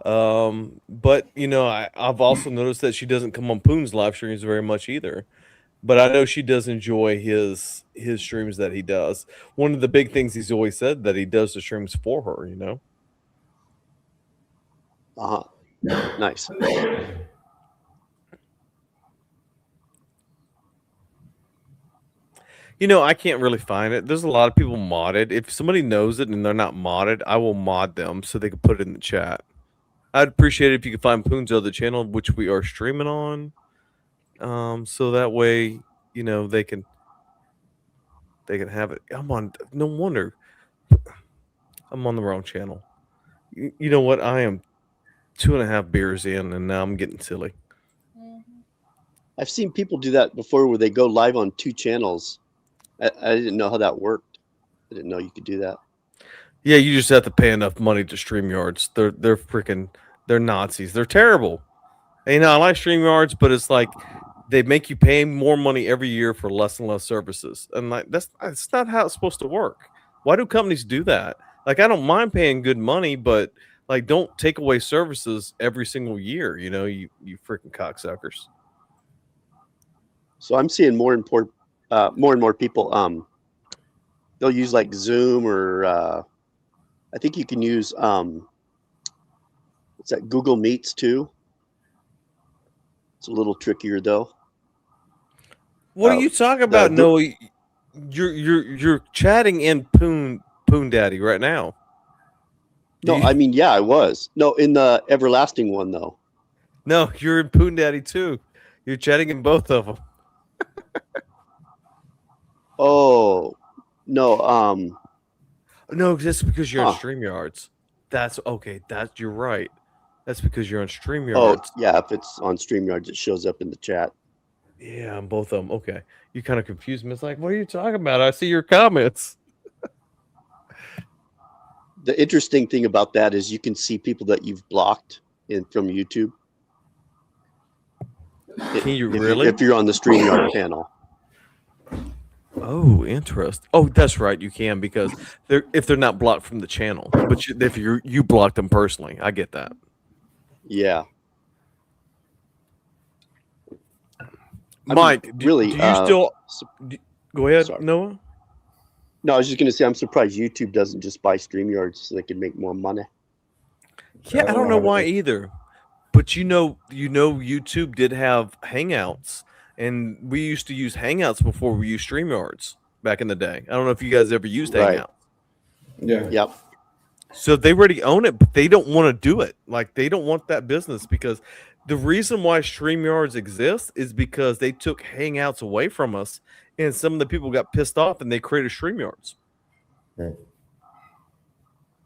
But you know, I've also noticed that she doesn't come on Poon's live streams very much either. But I know she does enjoy his streams that he does. One of the big things he's always said that he does the streams for her, you know. Nice. You know, I can't really find it. There's a lot of people modded. If somebody knows it and they're not modded, I will mod them so they can put it in the chat. I'd appreciate it if you could find Poon's other channel, which we are streaming on. So that way, you know, they can have it. I'm on. No wonder I'm on the wrong channel. You know what? I am 2.5 beers in, and now I'm getting silly. I've seen people do that before where they go live on 2 channels. I didn't know how that worked. I didn't know you could do that. Yeah, you just have to pay enough money to StreamYards. They're freaking Nazis. They're terrible. And, you know, I like StreamYards, but it's like they make you pay more money every year for less and less services. And like that's not how it's supposed to work. Why do companies do that? Like I don't mind paying good money, but like don't take away services every single year, you know, you freaking cocksuckers. So I'm seeing more and more people. They'll use like Zoom or I think you can use what's that, Google Meets too. It's a little trickier though. What are you talking about, the- Noah? You're chatting in Poon Daddy right now. No, I mean, yeah, I was. No, in the everlasting one though. No, you're in Poon Daddy too. You're chatting in both of them. Oh, no. No, that's because you're on Huh. StreamYards. That's okay. You're right. That's because you're on Oh, StreamYards. yeah. If it's on StreamYards, it shows up in the chat. Yeah, on both of them. Okay. You kind of confused me. It's like, what are you talking about? I see your comments. The interesting thing about that is you can see people that you've blocked from YouTube. Can you really? If you're on the StreamYard panel. Oh, interesting. Oh, that's right. You can because if they're not blocked from the channel, but if you block them personally, I get that. Yeah. Mike, really, do you still go ahead, sorry. Noah? No, I was just going to say I'm surprised YouTube doesn't just buy StreamYards so they can make more money. Yeah, I don't know why either. But you know, YouTube did have Hangouts, and we used to use Hangouts before we used StreamYards back in the day. I don't know if you guys ever used Right. Hangouts. Yeah. Yep. So they already own it, but they don't want to do it. Like they don't want that business because the reason why StreamYards exists is because they took Hangouts away from us, and some of the people got pissed off, and they created StreamYards. Yeah.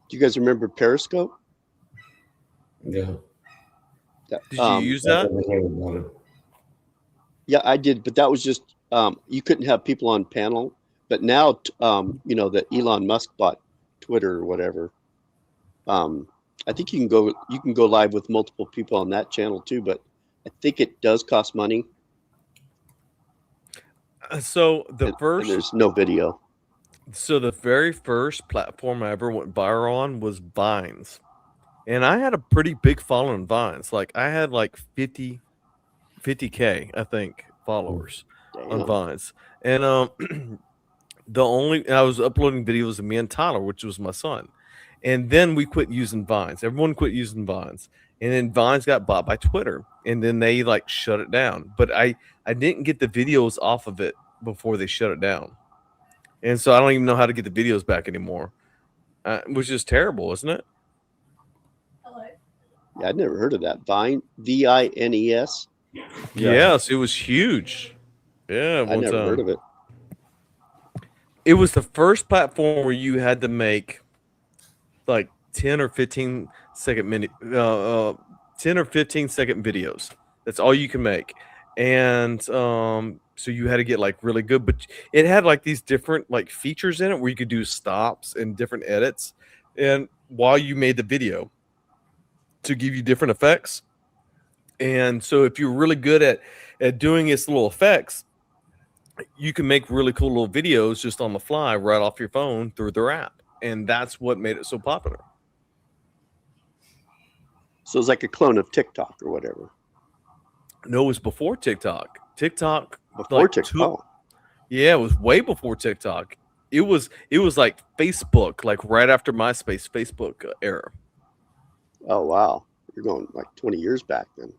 Do you guys remember Periscope? Yeah. Did you use that? Yeah, I did, but that was just you couldn't have people on panel. But now, you know, that Elon Musk bought Twitter or whatever. I think you can go live with multiple people on that channel too, but I think it does cost money. So And there's no video. So the very first platform I ever went viral on was Vines. And I had a pretty big following on Vines. Like I had like 50K, I think, followers on Damn. Vines. And I was uploading videos of me and Tyler, which was my son. And then we quit using Vines. Everyone quit using Vines. And then Vines got bought by Twitter. And then they like shut it down. But I didn't get the videos off of it before they shut it down. And so I don't even know how to get the videos back anymore. Which is terrible, isn't it? Yeah, I'd never heard of that. Vine, VINES. Yes, it was huge. Yeah, I never heard of it. It was the first platform where you had to make like 10 or 15 second 10 or 15 second videos. That's all you can make. And so you had to get like really good, but it had like these different like features in it where you could do stops and different edits and while you made the video to give you different effects. And so if you're really good at doing its little effects, you can make really cool little videos just on the fly right off your phone through their app. And that's what made it so popular. So it's like a clone of TikTok or whatever. No, it was before TikTok. TikTok Before like TikTok. Yeah, it was way before TikTok. It was like Facebook, like right after MySpace, Facebook era. Oh wow, you're going like 20 years back then.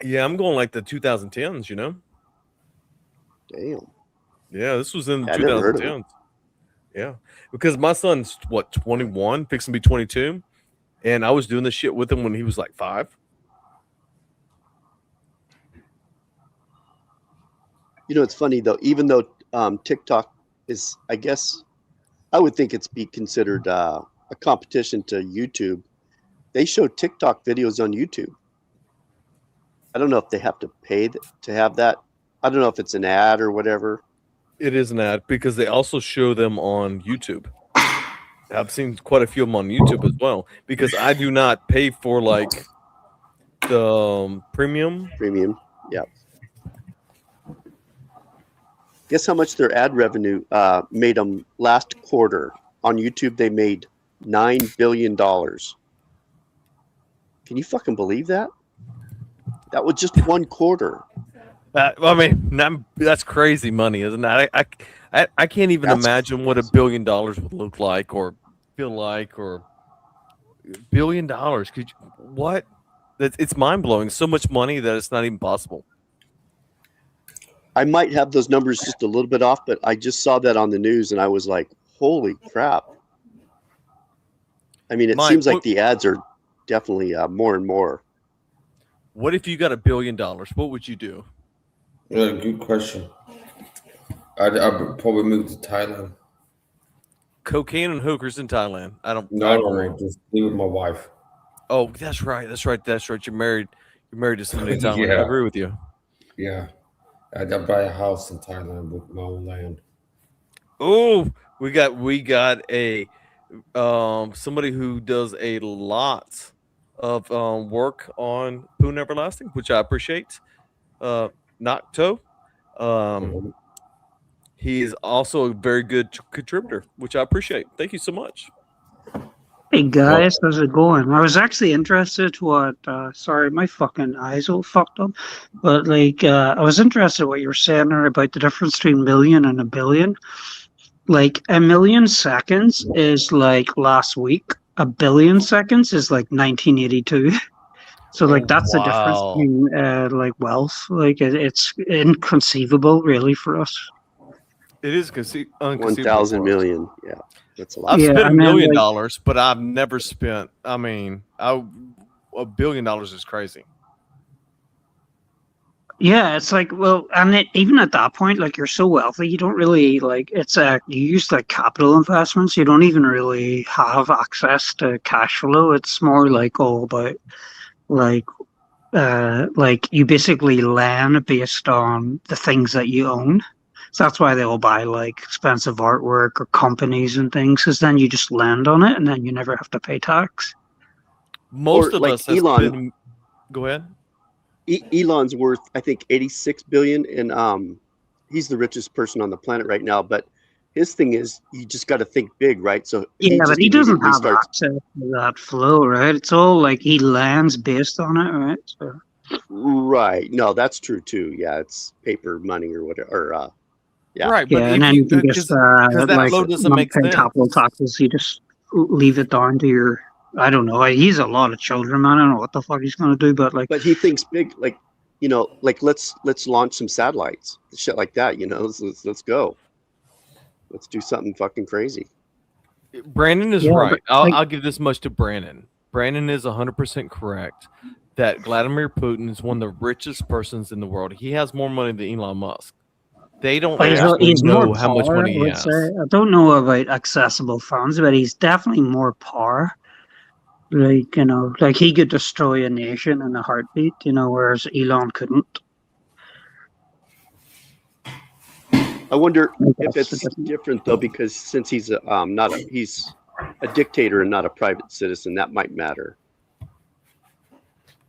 Yeah, I'm going like the 2010s, you know? Damn. Yeah, this was in I never heard of it. 2010s. Yeah, because my son's 21, fixing to be 22, and I was doing this shit with him when he was like 5. You know, it's funny though. Even though TikTok is, I guess, I would think it's be considered a competition to YouTube. They show TikTok videos on YouTube. I don't know if they have to pay to have that. I don't know if it's an ad or whatever. It is an ad because they also show them on YouTube. I've seen quite a few of them on YouTube as well because I do not pay for like the premium. Premium, yeah. Guess how much their ad revenue made them last quarter on YouTube? They made $9 billion. Can you fucking believe that? That was just one quarter. I mean, that's crazy money, isn't that? I can't even imagine what $1 billion would look like or feel like, or $1 billion. Could you, what? It's mind blowing. So much money that it's not even possible. I might have those numbers just a little bit off, but I just saw that on the news and I was like, holy crap. I mean, it seems like the ads are definitely more and more. What if you got $1 billion? What would you do? Yeah, good question. I'd probably move to Thailand. Cocaine and hookers in Thailand. No, just be with my wife. Oh, that's right. You're married to somebody in Thailand. Yeah. I agree with you. Yeah. I'd buy a house in Thailand with my own land. Oh, we got a somebody who does a lot of work on Poon Everlasting, which I appreciate. Nocto. He is also a very good contributor, which I appreciate. Thank you so much. Hey guys, how's it going? I was actually interested what sorry, my fucking eyes all fucked up. But I was interested what you were saying there about the difference between million and a billion. Like a million seconds is like last week. A billion seconds is like 1982. So that's the difference between wealth. It's inconceivable really for us. It is unconceivable. 1,000 million. Yeah. That's a lot. I've spent $1 million, but I've never spent. I mean, $1 billion is crazy. Yeah, it's like, well, and even at that point, like you're so wealthy, you don't really you use capital investments. You don't even really have access to cash flow. It's more like all about you basically lend based on the things that you own. So that's why they all buy expensive artwork or companies and things, because then you just lend on it and then you never have to pay tax. Most of us Elon. Go ahead. Elon's worth, I think, 86 billion, and he's the richest person on the planet right now. But his thing is, you just got to think big, right? So but he doesn't have access to that flow, right? It's all he lends based on it, right? So. Right. No, that's true too. Yeah, it's paper money or whatever. Yeah. Right. But and then you can just that flow doesn't make sense. Capital taxes, you just leave it down to your. I don't know. He's a lot of children, man. I don't know what the fuck he's gonna do, but But he thinks big, let's launch some satellites, shit like that. Let's go. Let's do something fucking crazy. Brandon is right. I'll give this much to Brandon. Brandon is 100% correct that Vladimir Putin is one of the richest persons in the world. He has more money than Elon Musk. They don't actually know how much money he has. I don't know about accessible funds, but he's definitely more power. He could destroy a nation in a heartbeat, whereas Elon couldn't. I wonder if it's different though, because since he's he's a dictator and not a private citizen, that might matter.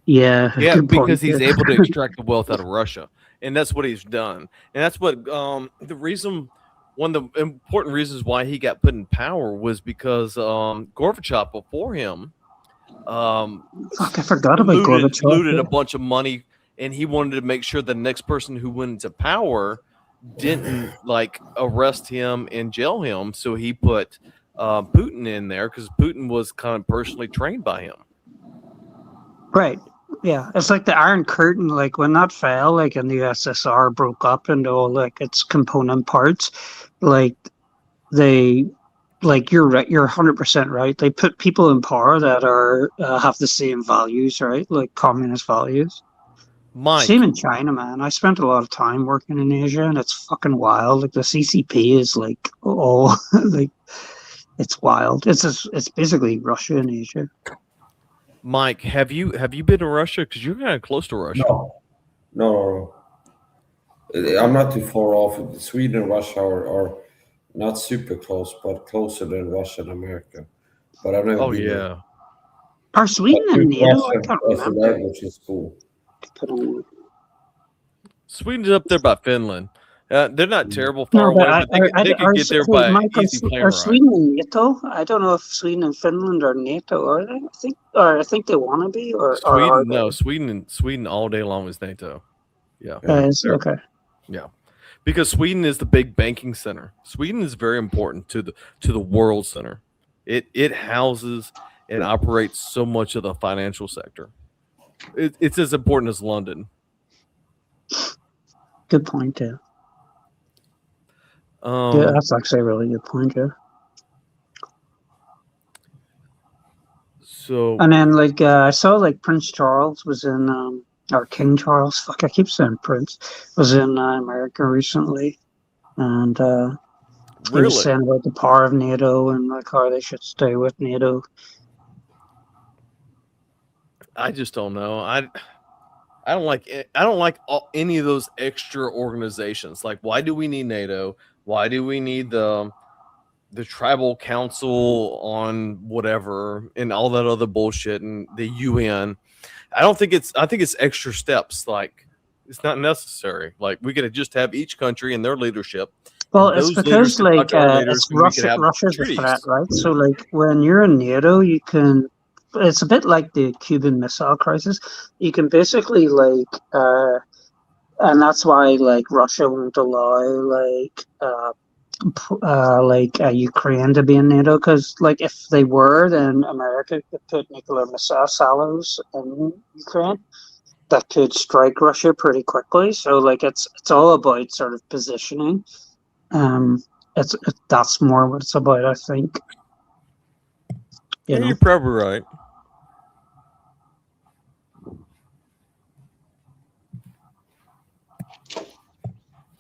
Yeah, because he's able to extract the wealth out of Russia, and that's what he's done, and that's what one of the important reasons why he got put in power was because Gorbachev before him, I forgot about Gorbachev. Looted a bunch of money, and he wanted to make sure the next person who went into power didn't arrest him and jail him, so he put Putin in there because Putin was kind of personally trained by him. Right. Yeah, it's like the Iron Curtain. Like when that fell, like and the USSR broke up into all like its component parts, like they, like you're right, you're 100% right. They put people in power that are have the same values, right? Like communist values. Same Mike, in China, man. I spent a lot of time working in Asia, and it's fucking wild. Like the CCP is like all like it's wild. It's basically Russia in Asia. Mike, have you been to Russia? Because you're kind of close to Russia. No. I'm not too far off. Sweden and Russia are not super close, but closer than Russia and America. But I've never Oh been there. yeah, Are Sweden But and NATO? I Russia can't as a remember. language is cool. Sweden's up there by Finland. They're not terrible far No, but away, but they could get there hey, by an Mike, easy plane are ride. Sweden and NATO? I don't know if Sweden and Finland are NATO, are they? I think they want to be, or are Sweden, they? no, Sweden all day long is NATO. Yeah, Okay. yeah, because Sweden is the big banking center. Sweden is very important to the world center. It houses and operates so much of the financial sector. It's as important as London. Good point, yeah. Um, Yeah, that's actually a really good point, yeah. So And then, like, I saw like Prince Charles was in, or King Charles. Fuck, I keep saying Prince was in America recently, and he was really, saying about the power of NATO and like how they should stay with NATO. I just don't know. I don't like it. I don't like any of those extra organizations. Like, why do we need NATO? Why do we need the tribal council on whatever and all that other bullshit and the UN? I think it's extra steps. Like, it's not necessary. Like, we could just have each country and their leadership. Well, and it's those leaders because could talk like to our leaders it's and we could have Russia's the treaties. threat, right? So like when you're in NATO, you can. It's a bit like the Cuban Missile Crisis. You can basically like, and that's why like Russia won't allow Ukraine to be in NATO because like if they were, then America could put nuclear missile silos in Ukraine that could strike Russia pretty quickly. So like it's all about sort of positioning. That's more what it's about, I think. You're probably right.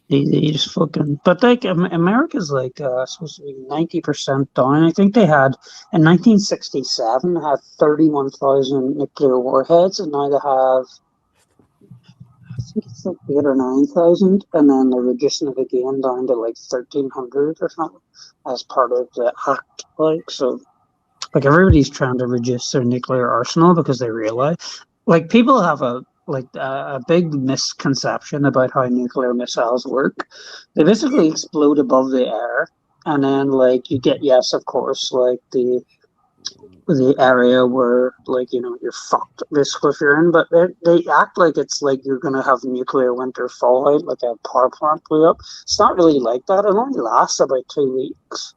They just fucking, but like America's like supposed to be 90% down. I think they had in 1967 had 31,000 nuclear warheads, and now they have, I think it's like 8 or 9,000, and then they're reducing it again down to like 1,300 or something as part of the act. Like so, like everybody's trying to reduce their nuclear arsenal because they realize, like people have a big misconception about how nuclear missiles work. They basically explode above the air, and then like you get, yes, of course, like the area where like you're fucked basically if you're in, but they act like it's like you're gonna have nuclear winter fallout, like a power plant blew up. It's not really like that. It only lasts about 2 weeks.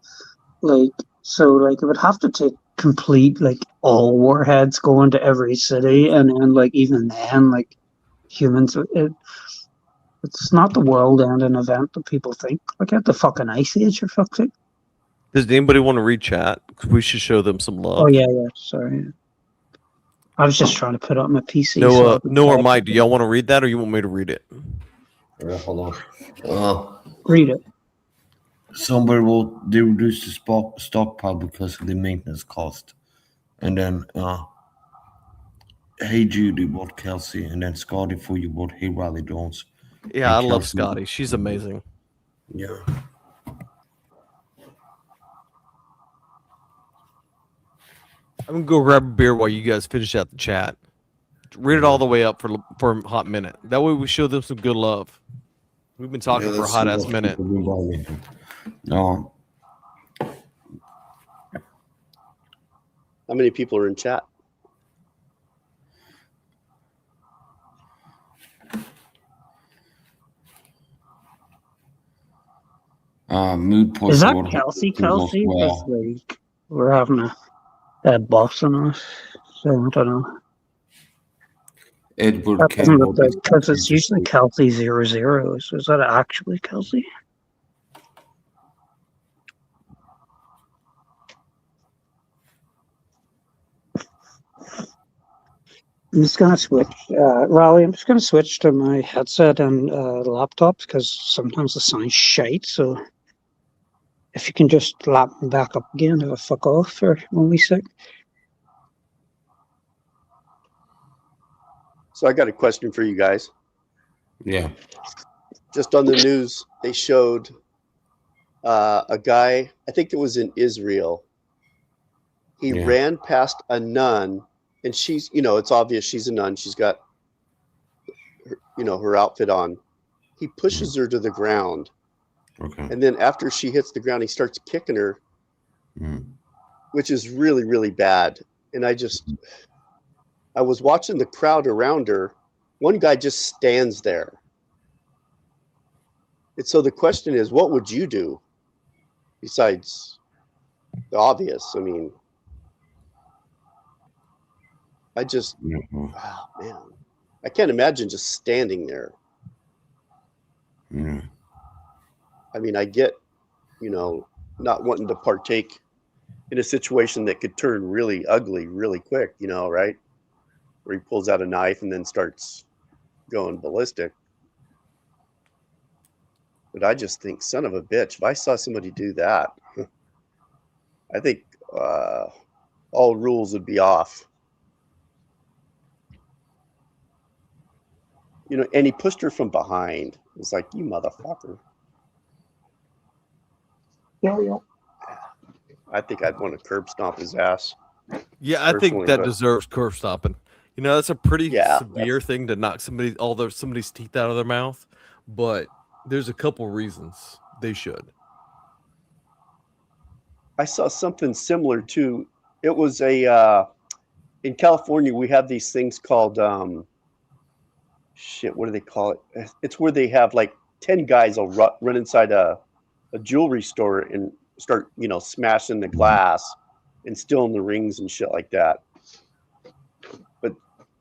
Like so, like it would have to take complete like all warheads go into every city, and then like even then like humans it's not the world ending event that people think. Like at the fucking ice age, for fuck's sake. Does anybody want to read chat? Because we should show them some love. Oh yeah, sorry. I was just trying to put up my PC. Noah or Mike, do y'all want to read that, or you want me to read it? Hold on. Read it. Somebody will reduce the stockpile because of the maintenance cost. And then, hey Judy, what Kelsey, and then Scotty for you, what hey Riley Jones. Yeah, I love Scotty. She's amazing. Yeah. I'm gonna go grab a beer while you guys finish out the chat. Read it all the way up for a hot minute. That way we show them some good love. We've been talking for a hot ass minute. No. How many people are in chat? Mood push. Is that Kelsey? Kelsey? Well. Like we're having a boss on us, so I don't know. Edward That doesn't look like, Kenward. because it's usually Kelsey 00. So is that actually Kelsey? I'm just gonna switch, Raleigh. I'm just gonna switch to my headset and laptops because sometimes the sound's shite. So if you can just lap me back up again, I'll fuck off for 1 wee sec. So I got a question for you guys. Yeah. Just on the news, they showed a guy, I think it was in Israel. He Yeah. ran past a nun, and she's, you know, it's obvious she's a nun. She's got, you know, her outfit on. He pushes her to the ground, Okay. and then after she hits the ground, he starts kicking her, Mm. which is really, really bad. And I was watching the crowd around her. One guy just stands there. And so the question is, what would you do besides the obvious? I mean, Mhm. oh man, I can't imagine just standing there. Yeah. I mean, I get, you know, not wanting to partake in a situation that could turn really ugly really quick, you know, right? Where he pulls out a knife and then starts going ballistic. But I just think, son of a bitch, if I saw somebody do that, I think all rules would be off. You know, and he pushed her from behind. It's like, you motherfucker. Yeah. I think I'd want to curb stomp his ass. Yeah, I think Personally, that but- deserves curb stomping. You know, that's a pretty Yeah, severe thing to knock somebody's teeth out of their mouth, but there's a couple reasons they should. I saw something similar too. It was in California, we have these things called shit, what do they call it? It's where they have like 10 guys will run inside a jewelry store and start, you know, smashing the glass and stealing the rings and shit like that. But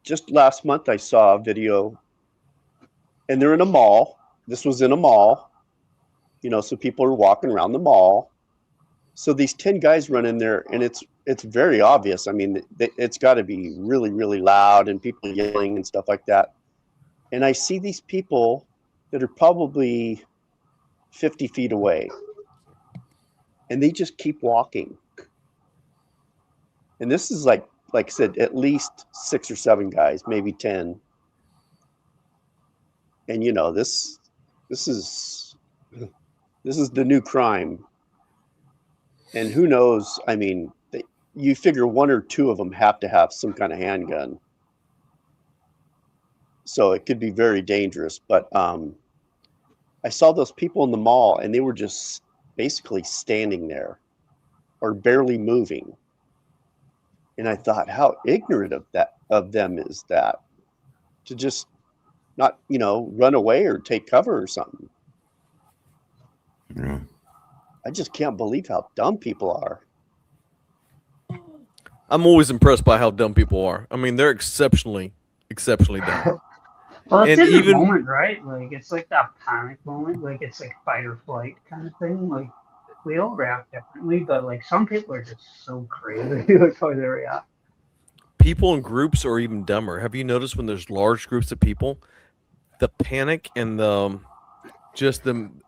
just last month, I saw a video, and they're in a mall. This was in a mall, you know, so people are walking around the mall. So these 10 guys run in there, and it's very obvious. I mean, it's got to be really, really loud and people yelling and stuff like that. And I see these people that are probably 50 feet away, and they just keep walking. And this is like I said, at least 6 or 7 guys, maybe 10. And you know, this is the new crime. And who knows? I mean, you figure 1 or 2 of them have to have some kind of handgun, so it could be very dangerous. But I saw those people in the mall, and they were just basically standing there or barely moving. And I thought, how ignorant of them is that, to just not, you know, run away or take cover or something. Yeah. I just can't believe how dumb people are. I'm always impressed by how dumb people are. I mean, they're exceptionally dumb. Well, it's And in the even- moment, right? Like, it's like that panic moment. Like, it's like fight or flight kind of thing. Like, we all react differently, but like some people are just so crazy with how they react. People in groups are even dumber. Have you noticed when there's large groups of people, the panic and the just them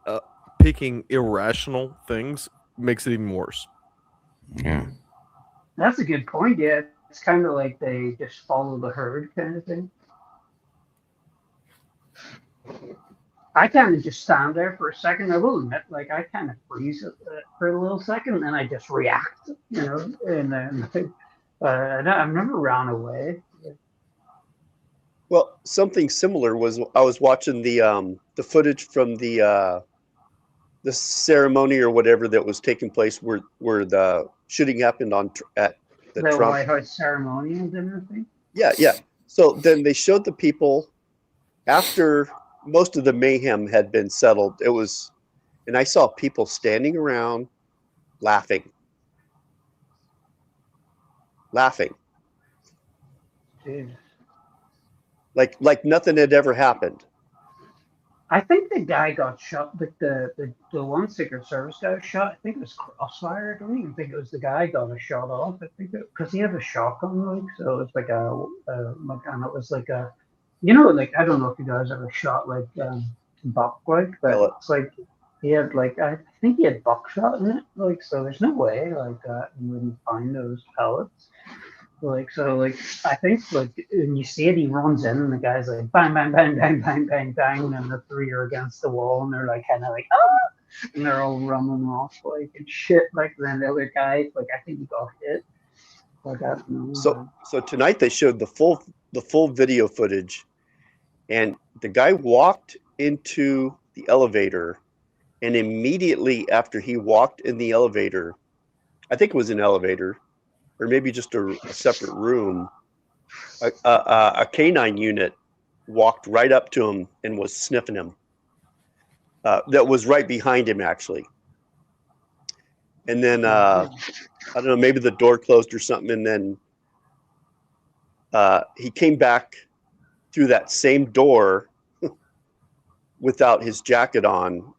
picking irrational things makes it even worse. Yeah. That's a good point. Yeah, it's kind of like they just follow the herd kind of thing. I kind of just stand there for a second. I will admit, like I kind of freeze for a little second, and then I just react, you know. And then I've never ran away. Well, something similar was I was watching the footage from the ceremony or whatever that was taking place where the shooting happened at the The Trump. White House ceremonial dinner thing. Yeah. So then they showed the people after most of the mayhem had been settled. It was, and I saw people standing around laughing. Dude. like nothing had ever happened. I think the guy got shot. Like the one Secret Service guy was shot. I think it was Crossfire. I don't even think it was the guy got a shot off. I think because he had a shotgun, like so it was like and it was like a, like I don't know if you guys ever shot like buck, like, but Pellet. it's like he had like I think he had buckshot in it, like so. There's no way like that you wouldn't find those pellets. Like so, like I think like when you see it, he runs in and the guy's like bang, bang, bang, bang, bang, bang, bang, and the three are against the wall and they're like kind of like and they're all running off like and shit. Like then the other guy, like I think he got hit. Like I don't know. So tonight they showed the full video footage, and the guy walked into the elevator, and immediately after he walked in the elevator, I think it was an elevator, or maybe just a separate room, a canine unit walked right up to him and was sniffing him. That was right behind him, actually. And then, I don't know, maybe the door closed or something, and then he came back through that same door without his jacket on,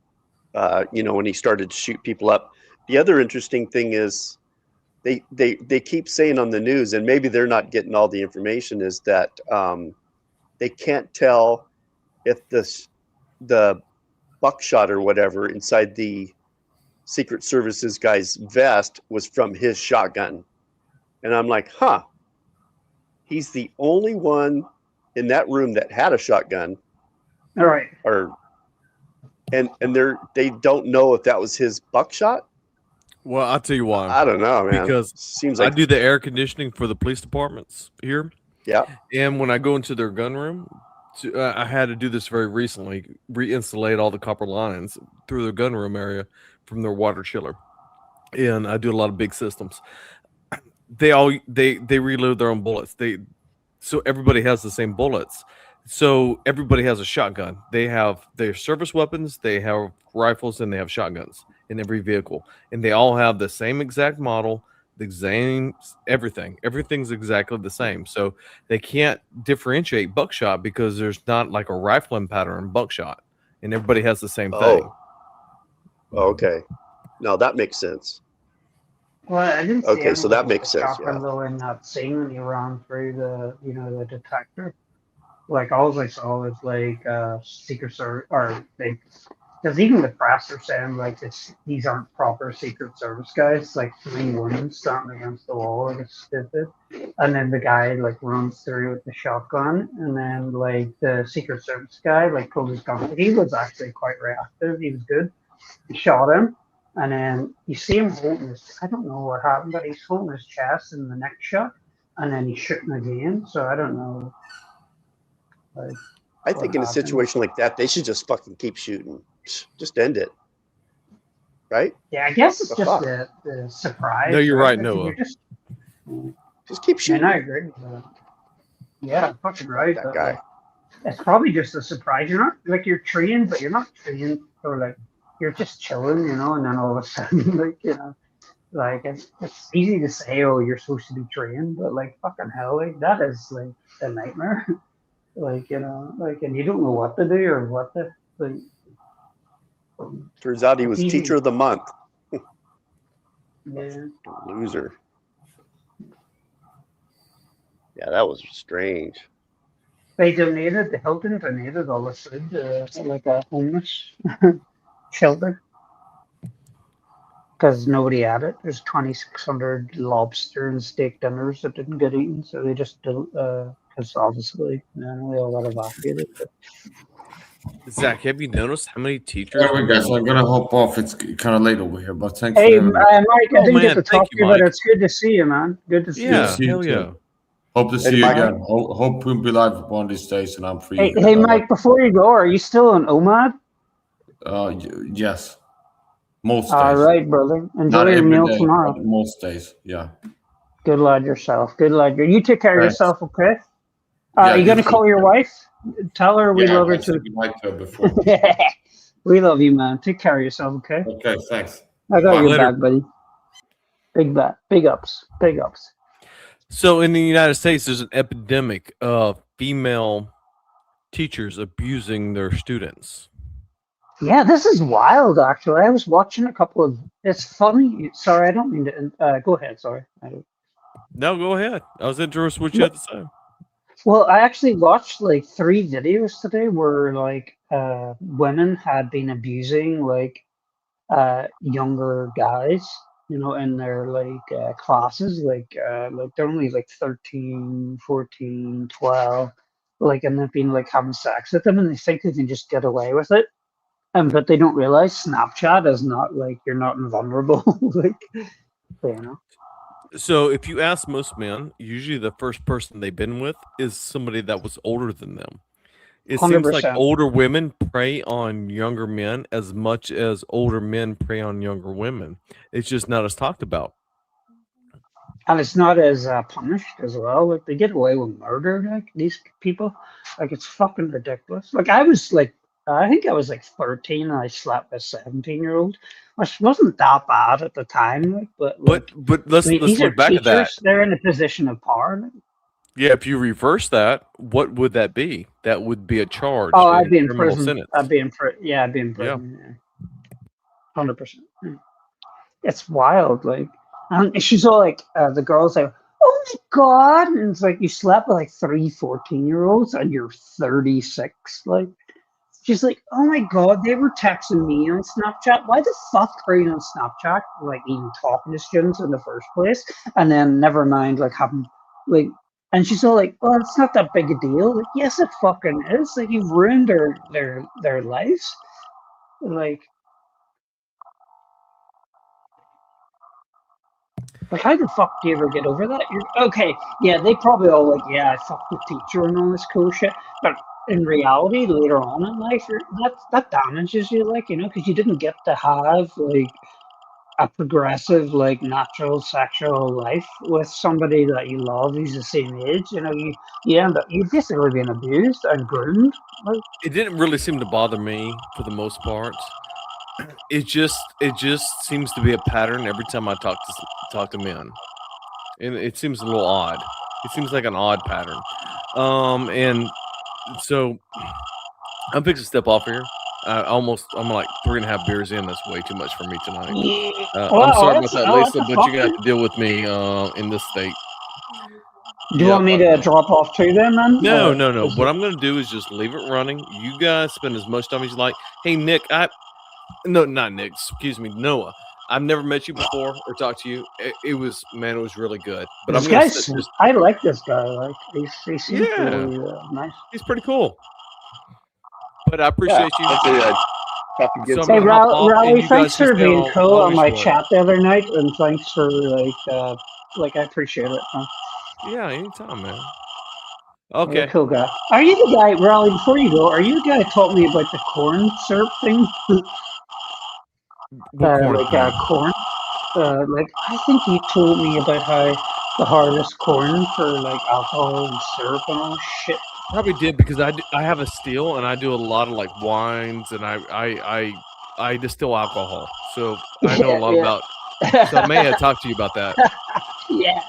when he started to shoot people up. The other interesting thing is, they keep saying on the news, and maybe they're not getting all the information, is that they can't tell if the buckshot or whatever inside the Secret Services guy's vest was from his shotgun. And I'm like, he's the only one in that room that had a shotgun. All right. And they don't know if that was his buckshot. Well, I'll tell you why. I don't know, man. Because seems like I do the air conditioning for the police departments here. Yeah. And when I go into their gun room, I had to do this very recently, reinsulate all the copper lines through their gun room area from their water chiller. And I do a lot of big systems. They reload their own bullets. So everybody has the same bullets. So everybody has a shotgun. They have their service weapons, they have rifles, and they have shotguns in every vehicle. And they all have the same exact model, the same everything. Everything's exactly the same. So they can't differentiate buckshot because there's not like a rifling pattern buckshot. And everybody has the same thing. Okay. No, that makes sense. Well, I didn't see Okay, so that anyone makes with a sense, shotgun, yeah. though, in that scene when he ran through the detector. Like all I saw was like Secret Service, or because even the press are saying like these aren't proper Secret Service guys. Like three women standing against the wall like it's stupid, and then the guy like runs through with the shotgun, and then like the Secret Service guy like pulled his gun. He was actually quite reactive. He was good. He shot him. And then you see him holding his, I don't know what happened, but he's holding his chest in the next shot, and then he's shooting again. So I don't know. Like, I think in a situation like that, they should just fucking keep shooting. Just end it. Right? Yeah, I guess it's The just fuck? the surprise. No, you're right, I think Noah. Just keep shooting. I agree with that. Yeah, fucking right. That but, guy. like, it's probably just a surprise. You're not, like, you're trained, but you're not trained for, like, you're just chilling, and then all of a sudden, like, it's easy to say, oh, you're supposed to be trained, but, like, fucking hell, like, that is, like, a nightmare. Like, and you don't know what to do or what to, like. Turns out he was Easy. teacher of the month. Yeah. Loser. Yeah, that was strange. The Hilton donated all the food to, like, a homeless shelter. Because nobody had it. There's 2,600 lobster and steak dinners that didn't get eaten, so they just, because obviously, we all got evacuated. Zach, have you noticed how many teachers? Anyway, guys, I'm gonna hop off. It's kind of late over here, but thanks Hey, for Mike, having me. I didn't man, get to thank talk to you, you, but Mike. it's good to see you, man. Good to see Yeah, see you hell too. yeah. Hope to see Hey, you Mike. again. Hope we'll be live one of these days, and I'm free. you. Hey, Mike, before you go, are you still on OMAD? Yes. Most days. All right, brother. Enjoy Not your every meal day, tomorrow. but most days. Yeah. Good lad yourself. Good lad. You take care of Thanks. yourself, okay? Yeah, Are you you going to too. call your wife? Tell her we love her I too. said goodnight to her before. We love you, man. Take care of yourself, okay? Okay, thanks. I got Bye. your Later. back, buddy. Big ups. Big ups. So in the United States, there's an epidemic of female teachers abusing their students. Yeah, this is wild. Actually, I was watching a couple of. It's funny. Sorry, I don't mean to. Go ahead. Sorry. No, go ahead. I was interested in what you had to say. Well, I actually watched like 3 videos today where like women had been abusing like younger guys, in their like classes, like they're only like 13, 14, 12, like, and they've been like having sex with them and they think they can just get away with it. But they don't realize Snapchat is not like you're not invulnerable. Like, you know. So if you ask most men, usually the first person they've been with is somebody that was older than them. It seems like 100%. older women prey on younger men as much as older men prey on younger women. It's just not as talked about. And it's not as punished as well. Like they get away with murder, like these people. Like it's fucking ridiculous. Like I think I was like 13 and I slept with a 17-year-old, which wasn't that bad at the time. Like, but like, But I mean, let's these are look back at that. teachers. They're in a position of power. Like. Yeah, if you reverse that, what would that be? That would be a charge Oh, and I'd be a in criminal prison. sentence. I'd be in prison. Yeah, I'd be in Yeah. prison. Yeah. 100%. It's wild. Like, and she's all like, the girl's like, oh my God. And it's like, you slept with like 14-year-olds and you're 36. Like, she's like, oh my God, they were texting me on Snapchat. Why the fuck are you on Snapchat? Like, even talking to students in the first place. And then, never mind, like, having, like, and she's all like, well, it's not that big a deal. Like, yes, it fucking is. Like, you've ruined their lives. Like, how the fuck do you ever get over that? Okay, yeah, they probably all like, yeah, I fucked the teacher and all this cool shit. But in reality, later on in life, that damages you, like, because you didn't get to have like a progressive, like, natural sexual life with somebody that you love who's the same age. You end up you basically being abused and groomed. Like, It didn't really seem to bother me for the most part. It just seems to be a pattern every time I talk to men, and it seems a little odd. It seems like an odd pattern. And so I'm fixing to step off here. I'm like 3.5 beers in. That's way too much for me tonight. I'm sorry about that, Lisa, but you got to deal with me in this state. Do you want me to drop off too then, man? No. What I'm going to do is just leave it running. You guys spend as much time as you like. Hey, Nick, no, not Nick. Excuse me, Noah. I've never met you before or talked to you. It was really good. But I like this guy. Like he seems really nice. He's pretty cool. But I appreciate you. So hey, Raleigh, thanks for being cool on my chat the other night, and thanks for like I appreciate it. Huh? Yeah, anytime, man. Okay. You're a cool guy. Are you the guy, Raleigh? Before you go, are you the guy that taught me about the corn syrup thing? Corn. Like I think you told me about how the hardest corn for like alcohol and syrup and all shit. Probably did because I have a still and I do a lot of like wines and I distill alcohol, so I know a lot about. So I may have talked to you about that. Yeah,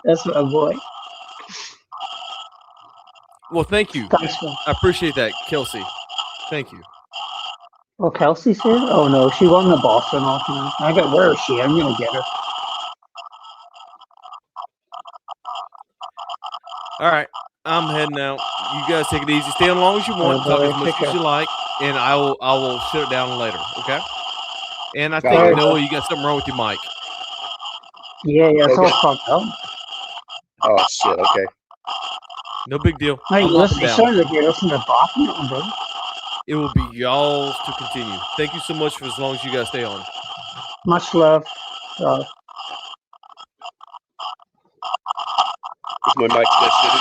that's my boy. Well, thank you. Thanks, man. I appreciate that, Kelsey. Thank you. Oh, Kelsey's here? Oh no, she won the Boston off now. Where is she? I'm gonna get her. All right, I'm heading out. You guys take it easy. Stay on as long as you want. Talk as much as you like, and I will shut it down later. Okay. And I think Noah, you got something wrong with your mic. Yeah, it's all fucked up. Oh shit. Okay. No big deal. Hey, listen, you sound like you're listening to Boston, bro. It will be y'all's to continue. Thank you so much for as long as you guys stay on. Much love. Is my mic that shitty?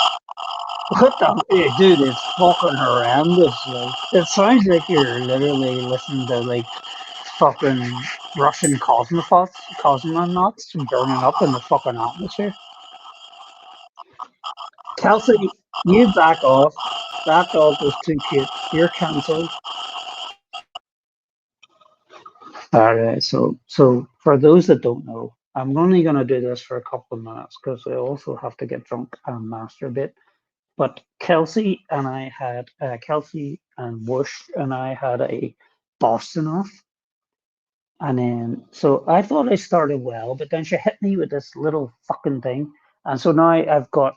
What the dude? It's fucking horrendous. Like, it sounds like you're literally listening to like fucking Russian cosmonauts burning up in the fucking atmosphere. Kelsey, you back off. That dog was too cute. You're cancelled. Alright, so for those that don't know, I'm only gonna do this for a couple of minutes because I also have to get drunk and masturbate. But Kelsey and I had Kelsey and Bush and I had a Boston off. And then, so I thought I started well, but then she hit me with this little fucking thing. And so now I've got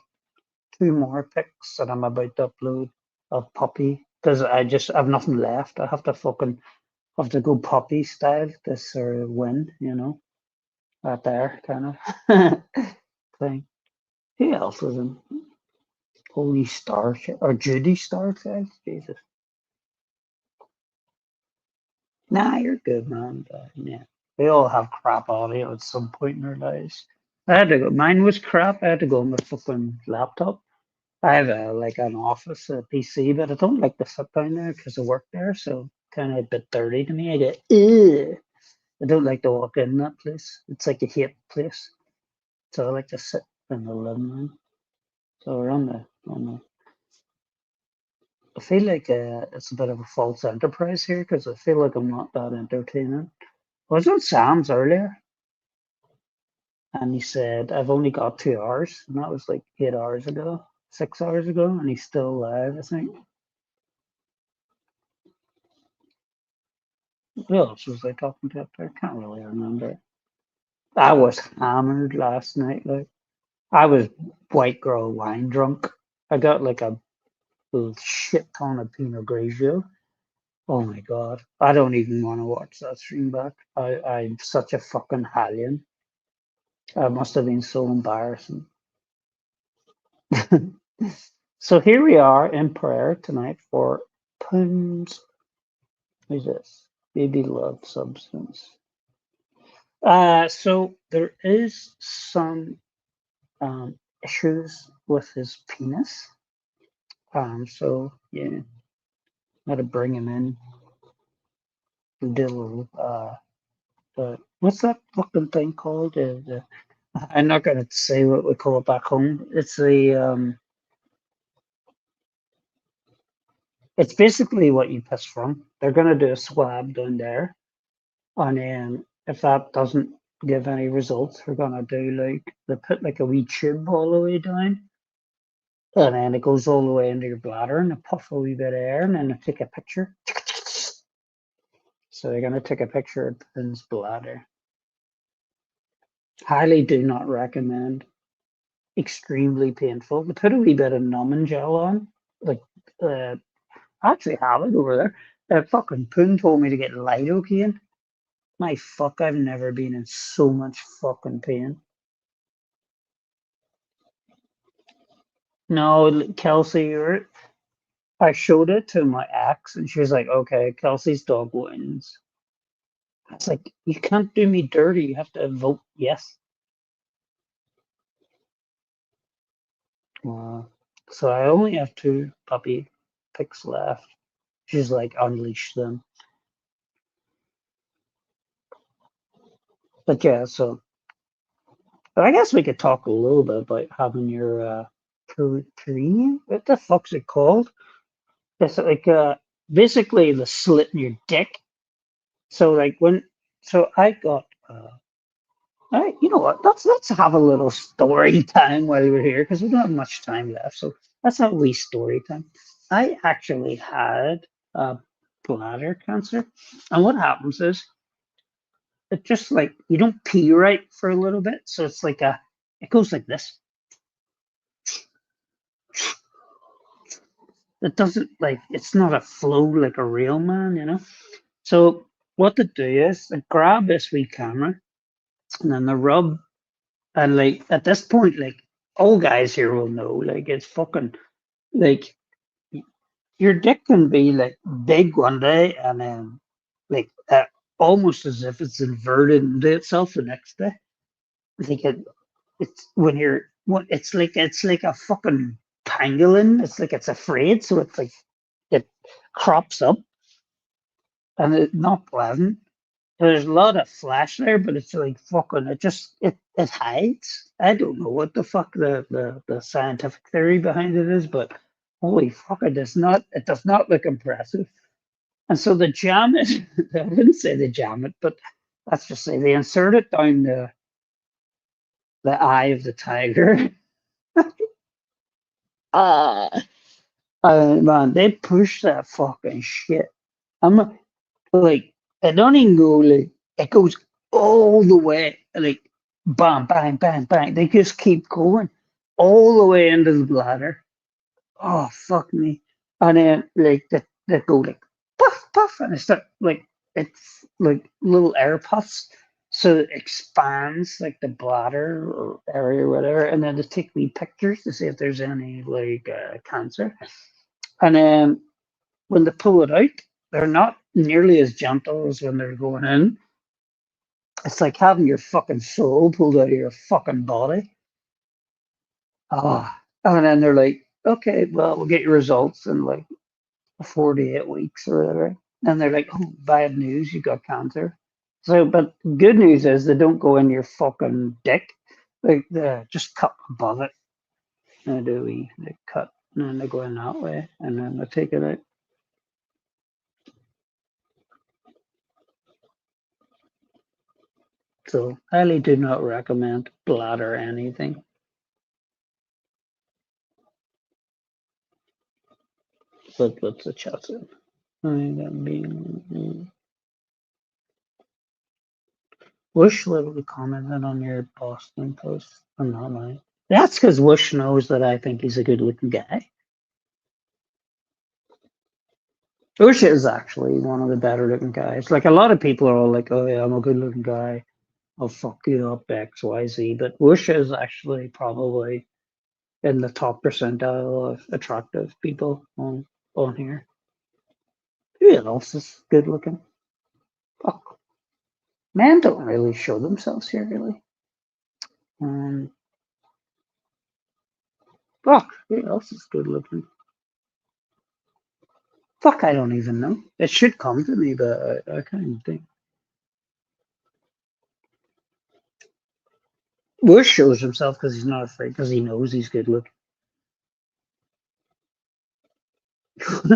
2 more picks that I'm about to upload of Puppy because I've nothing left. I have to go Puppy style this sort of win, right there kind of thing. Who else was in Holy Star or Judy Starchild? Jesus. Nah, you're good, man. But, yeah, we all have crap audio at some point in our lives. I had to go. Mine was crap. I had to go on my fucking laptop. I have an office, a PC, but I don't like to sit down there because I work there, so kind of a bit dirty to me. I get, ugh. I don't like to walk in that place. It's like a hate place. So I like to sit in the living room. So we're on the. I feel like it's a bit of a false enterprise here because I feel like I'm not that entertaining. I was on Sam's earlier, and he said I've only got 2 hours, and that was like 8 hours ago, 6 hours ago, and he's still live. I think. Who else was I talking to up there? I can't really remember. I was hammered last night. Like I was white girl wine drunk. I got like a shit ton of Pinot Grigio. Oh my god! I don't even want to watch that stream back. I'm such a fucking hallion. I must have been so embarrassing. So here we are in prayer tonight for Poon's. Who's this? Baby love substance. So there is some issues with his penis. So yeah, got to bring him in. Do a little. What's that fucking thing called? I'm not gonna say what we call it back home. It's it's basically what you piss from. They're gonna do a swab down there, and then if that doesn't give any results, we're gonna do they put like a wee tube all the way down, and then it goes all the way into your bladder, and they puff a wee bit of air, and then they take a picture. So they're gonna take a picture of his bladder. Highly do not recommend. Extremely painful. They put a wee bit of numbing gel on. Like, I actually have it over there. Fucking Poon told me to get lidocaine. My fuck, I've never been in so much fucking pain. No, Kelsey, I showed it to my ex, and she was like, "Okay, Kelsey's dog wins." I was like, "You can't do me dirty. You have to vote yes." So I only have 2 puppy pics left. She's like, "Unleash them." But yeah, so I guess we could talk a little bit about having your perineum. What the fuck's it called? It's like basically the slit in your dick. So like so I got you know what? Let's have a little story time while we're here because we don't have much time left. So let's have a wee story time. I actually had bladder cancer, and what happens is it just like you don't pee right for a little bit, so it's like it goes like this. It doesn't like it's not a flow like a real man. So what they do is they grab this wee camera and then they rub and like at this point like all guys here will know like it's fucking like your dick can be like big one day and then like almost as if it's inverted into itself the next day. Like it's when it's like a fucking pangolin. It's like it's afraid, so it's like it crops up and it's not pleasant. There's a lot of flash there, but it's like fucking it hides. I don't know what the fuck the scientific theory behind it is, but holy fuck, it does not look impressive. And so the jam it, I wouldn't say they jam it, but let's just say they insert it down the eye of the tiger. Man, they push that fucking shit. I'm like, I don't even go like it goes all the way, like bang, bang, bang, bang. They just keep going all the way into the bladder. Oh fuck me! And then like they go like puff puff, and it's like little air puffs, so it expands like the bladder or area or whatever, and then they take me pictures to see if there's any like cancer, and then when they pull it out, they're not nearly as gentle as when they're going in. It's like having your fucking soul pulled out of your fucking body. Ah, and then they're like, okay, well, we'll get your results in like 48 weeks or whatever. And they're like, oh, bad news, you got cancer. So, but good news is they don't go in your fucking dick. Like, they just cut above it. And they cut, and then they go in that way, and then they take it out. So, highly do not recommend bladder anything. But what's the chat in? Wish literally commented on your Boston post. I'm not lying. That's because Wish knows that I think he's a good looking guy. Wish is actually one of the better looking guys. Like a lot of people are all like, oh yeah, I'm a good looking guy. I'll fuck you up X, Y, Z. But Wish is actually probably in the top percentile of attractive people on here. Who else is good looking? Fuck. Men don't really show themselves here, really. Fuck, who else is good looking? Fuck, I don't even know. It should come to me, but I can't even think. Bush shows himself because he's not afraid, because he knows he's good looking.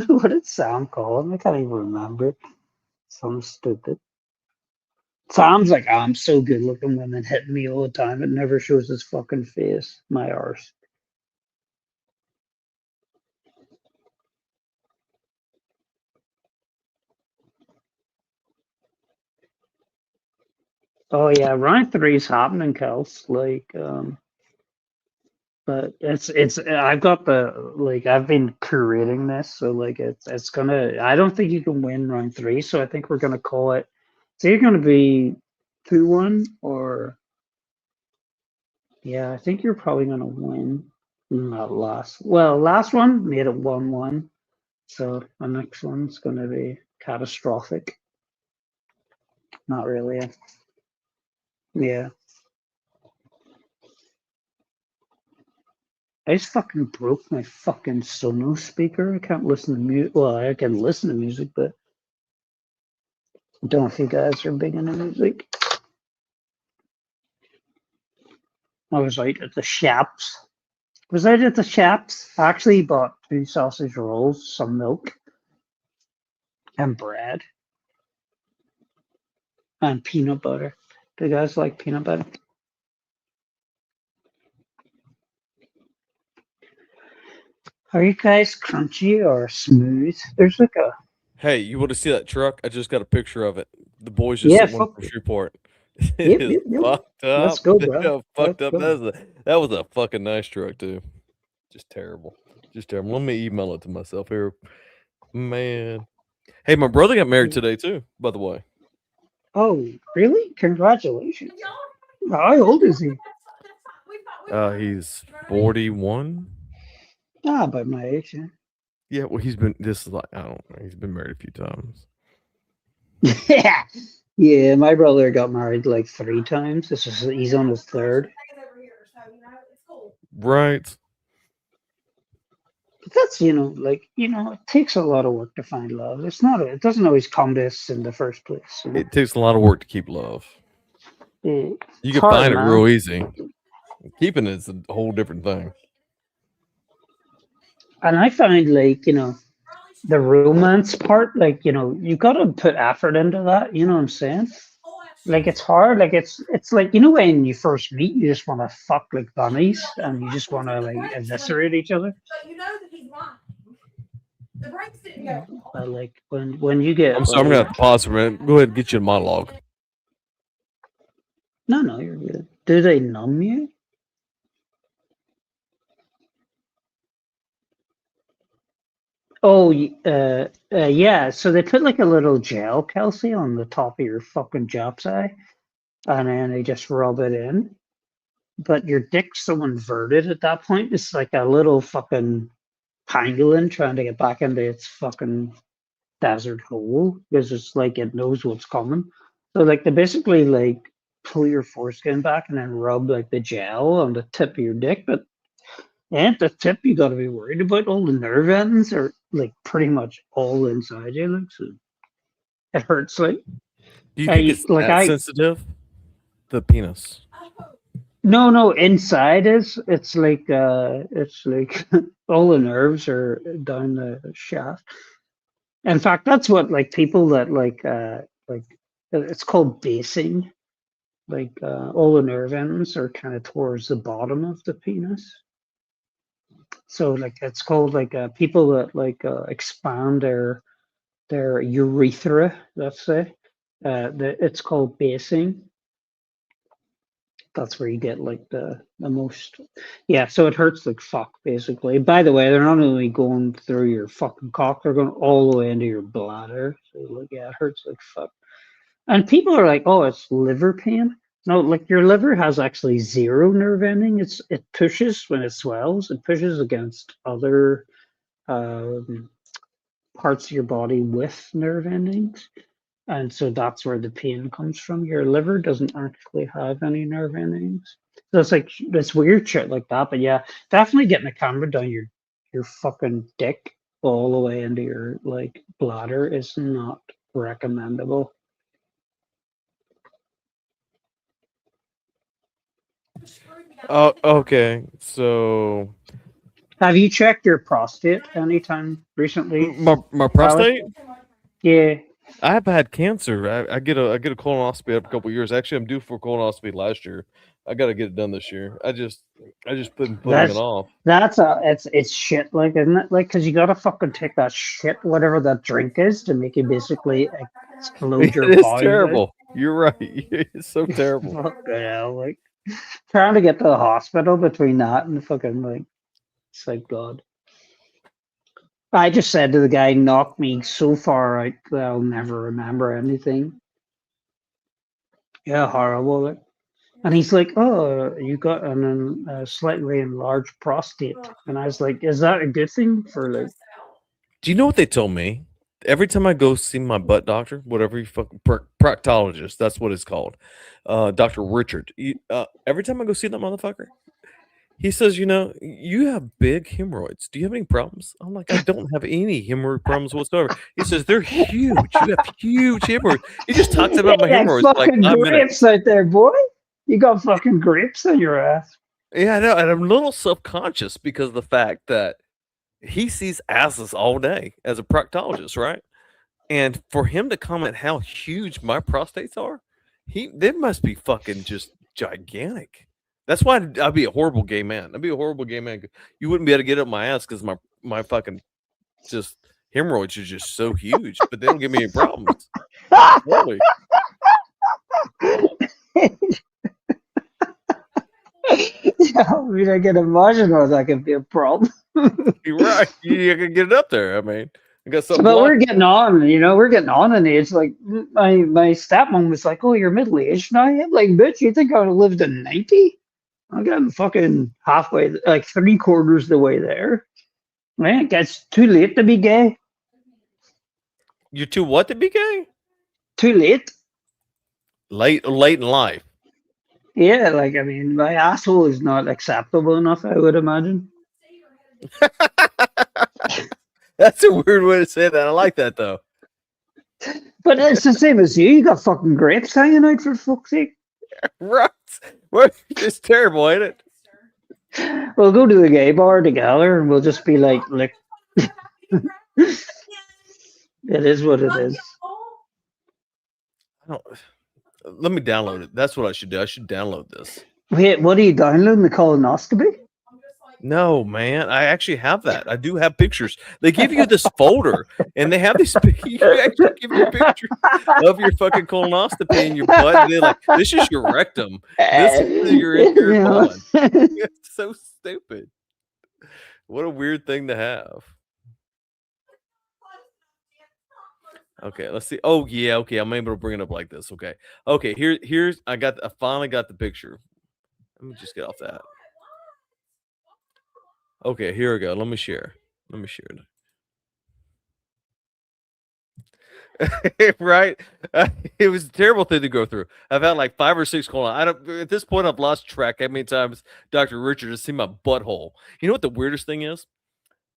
What did Sam call him? I can't even remember. Something stupid. Sam's like, I'm so good looking, women hit me all the time. It never shows his fucking face. My arse. Oh yeah, round 3's happening, Kels. Like, but it's I've got the like I've been curating this, so like it's gonna. I don't think you can win round 3, so I think we're gonna call it. So you're gonna be 2-1 or yeah, I think you're probably gonna win. Not last. Well, last one made it 1-1, so the next one's gonna be catastrophic. Not really. Yeah. I just fucking broke my fucking Sonos speaker. I can't listen to music. Well, I can listen to music, but I don't know if you guys are big into music. I was out at the shops. I actually bought 2 sausage rolls, some milk, and bread, and peanut butter. Do you guys like peanut butter? Are you guys crunchy or smooth? There's like a Hey, you want to see that truck? I just got a picture of it. The boys just yeah. sent one Fuck from it. Shreveport. Yep, It is yep, yep. fucked up. Let's go, bro. Yeah, fucked Let's up. go. That was a fucking nice truck too. Just terrible. Just terrible. Let me email it to myself here. Man. Hey, my brother got married today too, by the way. Oh, really? Congratulations. How old is he? He's 41. Ah, about my age. Yeah, well, this is like, I don't know. He's been married a few times. Yeah. Yeah, my brother got married like 3 times. He's on his 3rd. Right. But that's it takes a lot of work to find love. It doesn't always come to us in the first place. It takes a lot of work to keep love. It's You can hard, find it man. real easy. Keeping it's a whole different thing. And I find the romance part, you gotta put effort into that, you know what I'm saying? like it's hard. Like it's like you know when you first meet, you just want to fuck like bunnies, and you just want to like eviscerate each other. But you know that he's lying. The brakes didn't go. But like when you get I'm sorry, I'm gonna have to pause for a minute. Go ahead and get you a monologue. no, you're good. Do they numb you? Oh, yeah. So they put like a little gel, Kelsey, on the top of your fucking job's eye, and then they just rub it in. But your dick's so inverted at that point. It's like a little fucking pangolin trying to get back into its fucking desert hole because it's like it knows what's coming. So like they basically like pull your foreskin back and then rub like the gel on the tip of your dick, but at the tip you got to be worried about. All the nerve ends are like pretty much all inside you. Like so, it hurts. Like Do you think it's like that sensitive? The penis. no inside is it's like all the nerves are down the shaft. In fact, that's what like people that like it's called basing. Like all the nerve ends are kind of towards the bottom of the penis. So like it's called like people that like expand their urethra. Let's say it's called basing. That's where you get like the most. Yeah, so it hurts like fuck basically. By the way, they're not only going through your fucking cock, they're going all the way into your bladder. So like yeah, it hurts like fuck. And people are like, oh, it's liver pain. No, like your liver has actually zero nerve ending. It pushes when it swells. It pushes against other parts of your body with nerve endings, and so that's where the pain comes from. Your liver doesn't actually have any nerve endings. So it's like this weird shit like that. But yeah, definitely getting a camera down your fucking dick all the way into your like bladder is not recommendable. Oh, okay. So Have you checked your prostate anytime recently? my prostate. Yeah. I have had cancer. I get a colonoscopy every couple of years. Actually, I'm due for a colonoscopy last year. I got to get it done this year. I just been putting it off. It's shit, like, isn't it? Like, because you gotta fucking take that shit, whatever that drink is, to make you basically explode your It is bowels. terrible. You're right. It's so terrible. Fucking hell, like trying to get to the hospital between that and fucking like, it's like God. I just said to the guy, knock me so far out that I'll never remember anything. Yeah, horrible. Like. And he's like, oh, you got a slightly enlarged prostate. And I was like, is that a good thing for like? Do you know what they told me? Every time I go see my butt doctor, whatever you fucking proctologist, that's what it's called, Dr. Richard. Every time I go see that motherfucker, he says, you know, you have big hemorrhoids. Do you have any problems? I'm like, I don't have any hemorrhoid problems whatsoever. He says, they're huge. You have huge hemorrhoids. He just talks about my hemorrhoids for like 5 minutes. Grapes out there, boy. You got fucking grapes on your ass. Yeah, I know. And I'm a little self-conscious because of the fact that he sees asses all day as a proctologist, right? And for him to comment how huge my prostates are, they must be fucking just gigantic. That's why I'd be a horrible gay man. I'd be a horrible gay man. You wouldn't be able to get up my ass because my fucking just hemorrhoids are just so huge, but they don't give me any problems. Really. Yeah, I mean, I can imagine how that could be a problem. You're right. You can get it up there. I mean, I got something. But we're getting on, we're getting on in age. Like my stepmom was like, "Oh, you're middle aged now." I'm like, "Bitch, you think I would have lived to 90? I'm getting fucking halfway, like 3/4 the way there. Man, it gets too late to be gay. You're too what to be gay? Too late. Late in life. Yeah, like I mean, my asshole is not acceptable enough, I would imagine. That's a weird way to say that. I like that though. But it's the same as you. You got fucking grapes hanging out for fuck's sake. Right. Well, it's terrible, ain't it? We'll go to the gay bar together and we'll just be like, look. It is what it is. Let me download it. That's what I should do. I should download this. Wait, what are you downloading? The colonoscopy? No, man, I actually have that. I do have pictures. They give you this folder, and they have these. You actually give you a picture of your fucking colonoscopy and your butt. And they're like, "This is your rectum. This is your interior colon." It's so stupid. What a weird thing to have. Okay, let's see. Oh yeah, okay. I'm able to bring it up like this. Okay, okay. Here's. I finally got the picture. Let me just get off that. Okay, here we go. Let me share. Let me share it. Right? It was a terrible thing to go through. I've had like 5 or 6 colon. I don't. At this point, I've lost track how many times Dr. Richard has seen my butthole. You know what the weirdest thing is?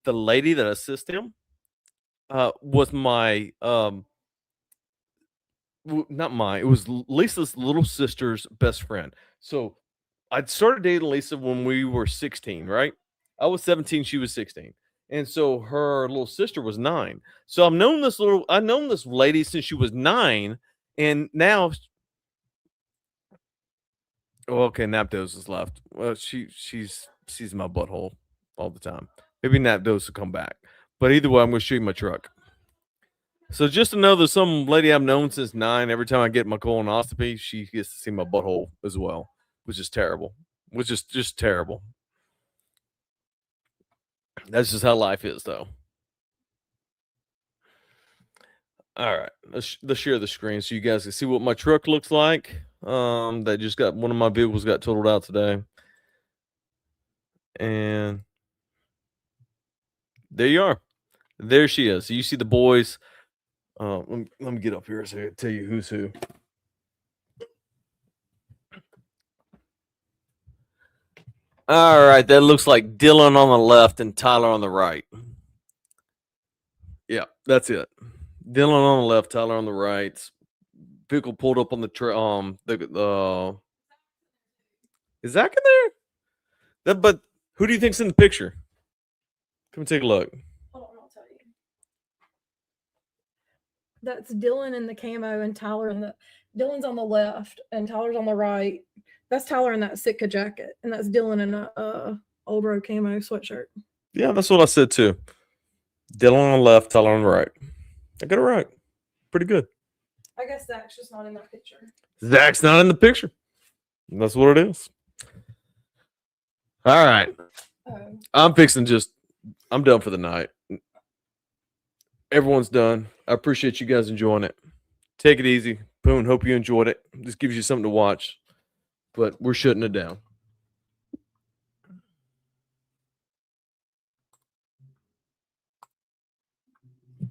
The lady that assisted him was my not mine. It was Lisa's little sister's best friend. So I'd started dating Lisa when we were 16, right? I was 17, she was 16. And so her little sister was 9. So I've known this lady since she was 9. And now, oh, okay, Napdos is left. Well, she's my butthole all the time. Maybe Napdos will come back. But either way, I'm gonna show you my truck. So just to know there's some lady I've known since 9. Every time I get my colonoscopy, she gets to see my butthole as well, which is terrible. Which is just terrible. That's just how life is, though. All right, let's share the screen so you guys can see what my truck looks like. That just got one of my vehicles got totaled out today, and there you are. There she is. So you see the boys. Let me get up here so I can tell you who's who. All right, that looks like Dylan on the left and Tyler on the right. Yeah, that's it. Dylan on the left, Tyler on the right. Vehicle pulled up on the is Zach in there? But who do you think's in the picture? Come take a look. Hold on, I'll tell you. That's Dylan in the camo and Tyler in the. Dylan's on the left and Tyler's on the right. That's Tyler in that Sitka jacket, and that's Dylan in a old road camo sweatshirt. Yeah, that's what I said too. Dylan on the left, Tyler on the right. I got it right. Pretty good. I guess Zach's just not in that picture. Zach's not in the picture. That's what it is. All right. I'm done for the night. Everyone's done. I appreciate you guys enjoying it. Take it easy. Poon, hope you enjoyed it. This gives you something to watch. But we're shutting it down.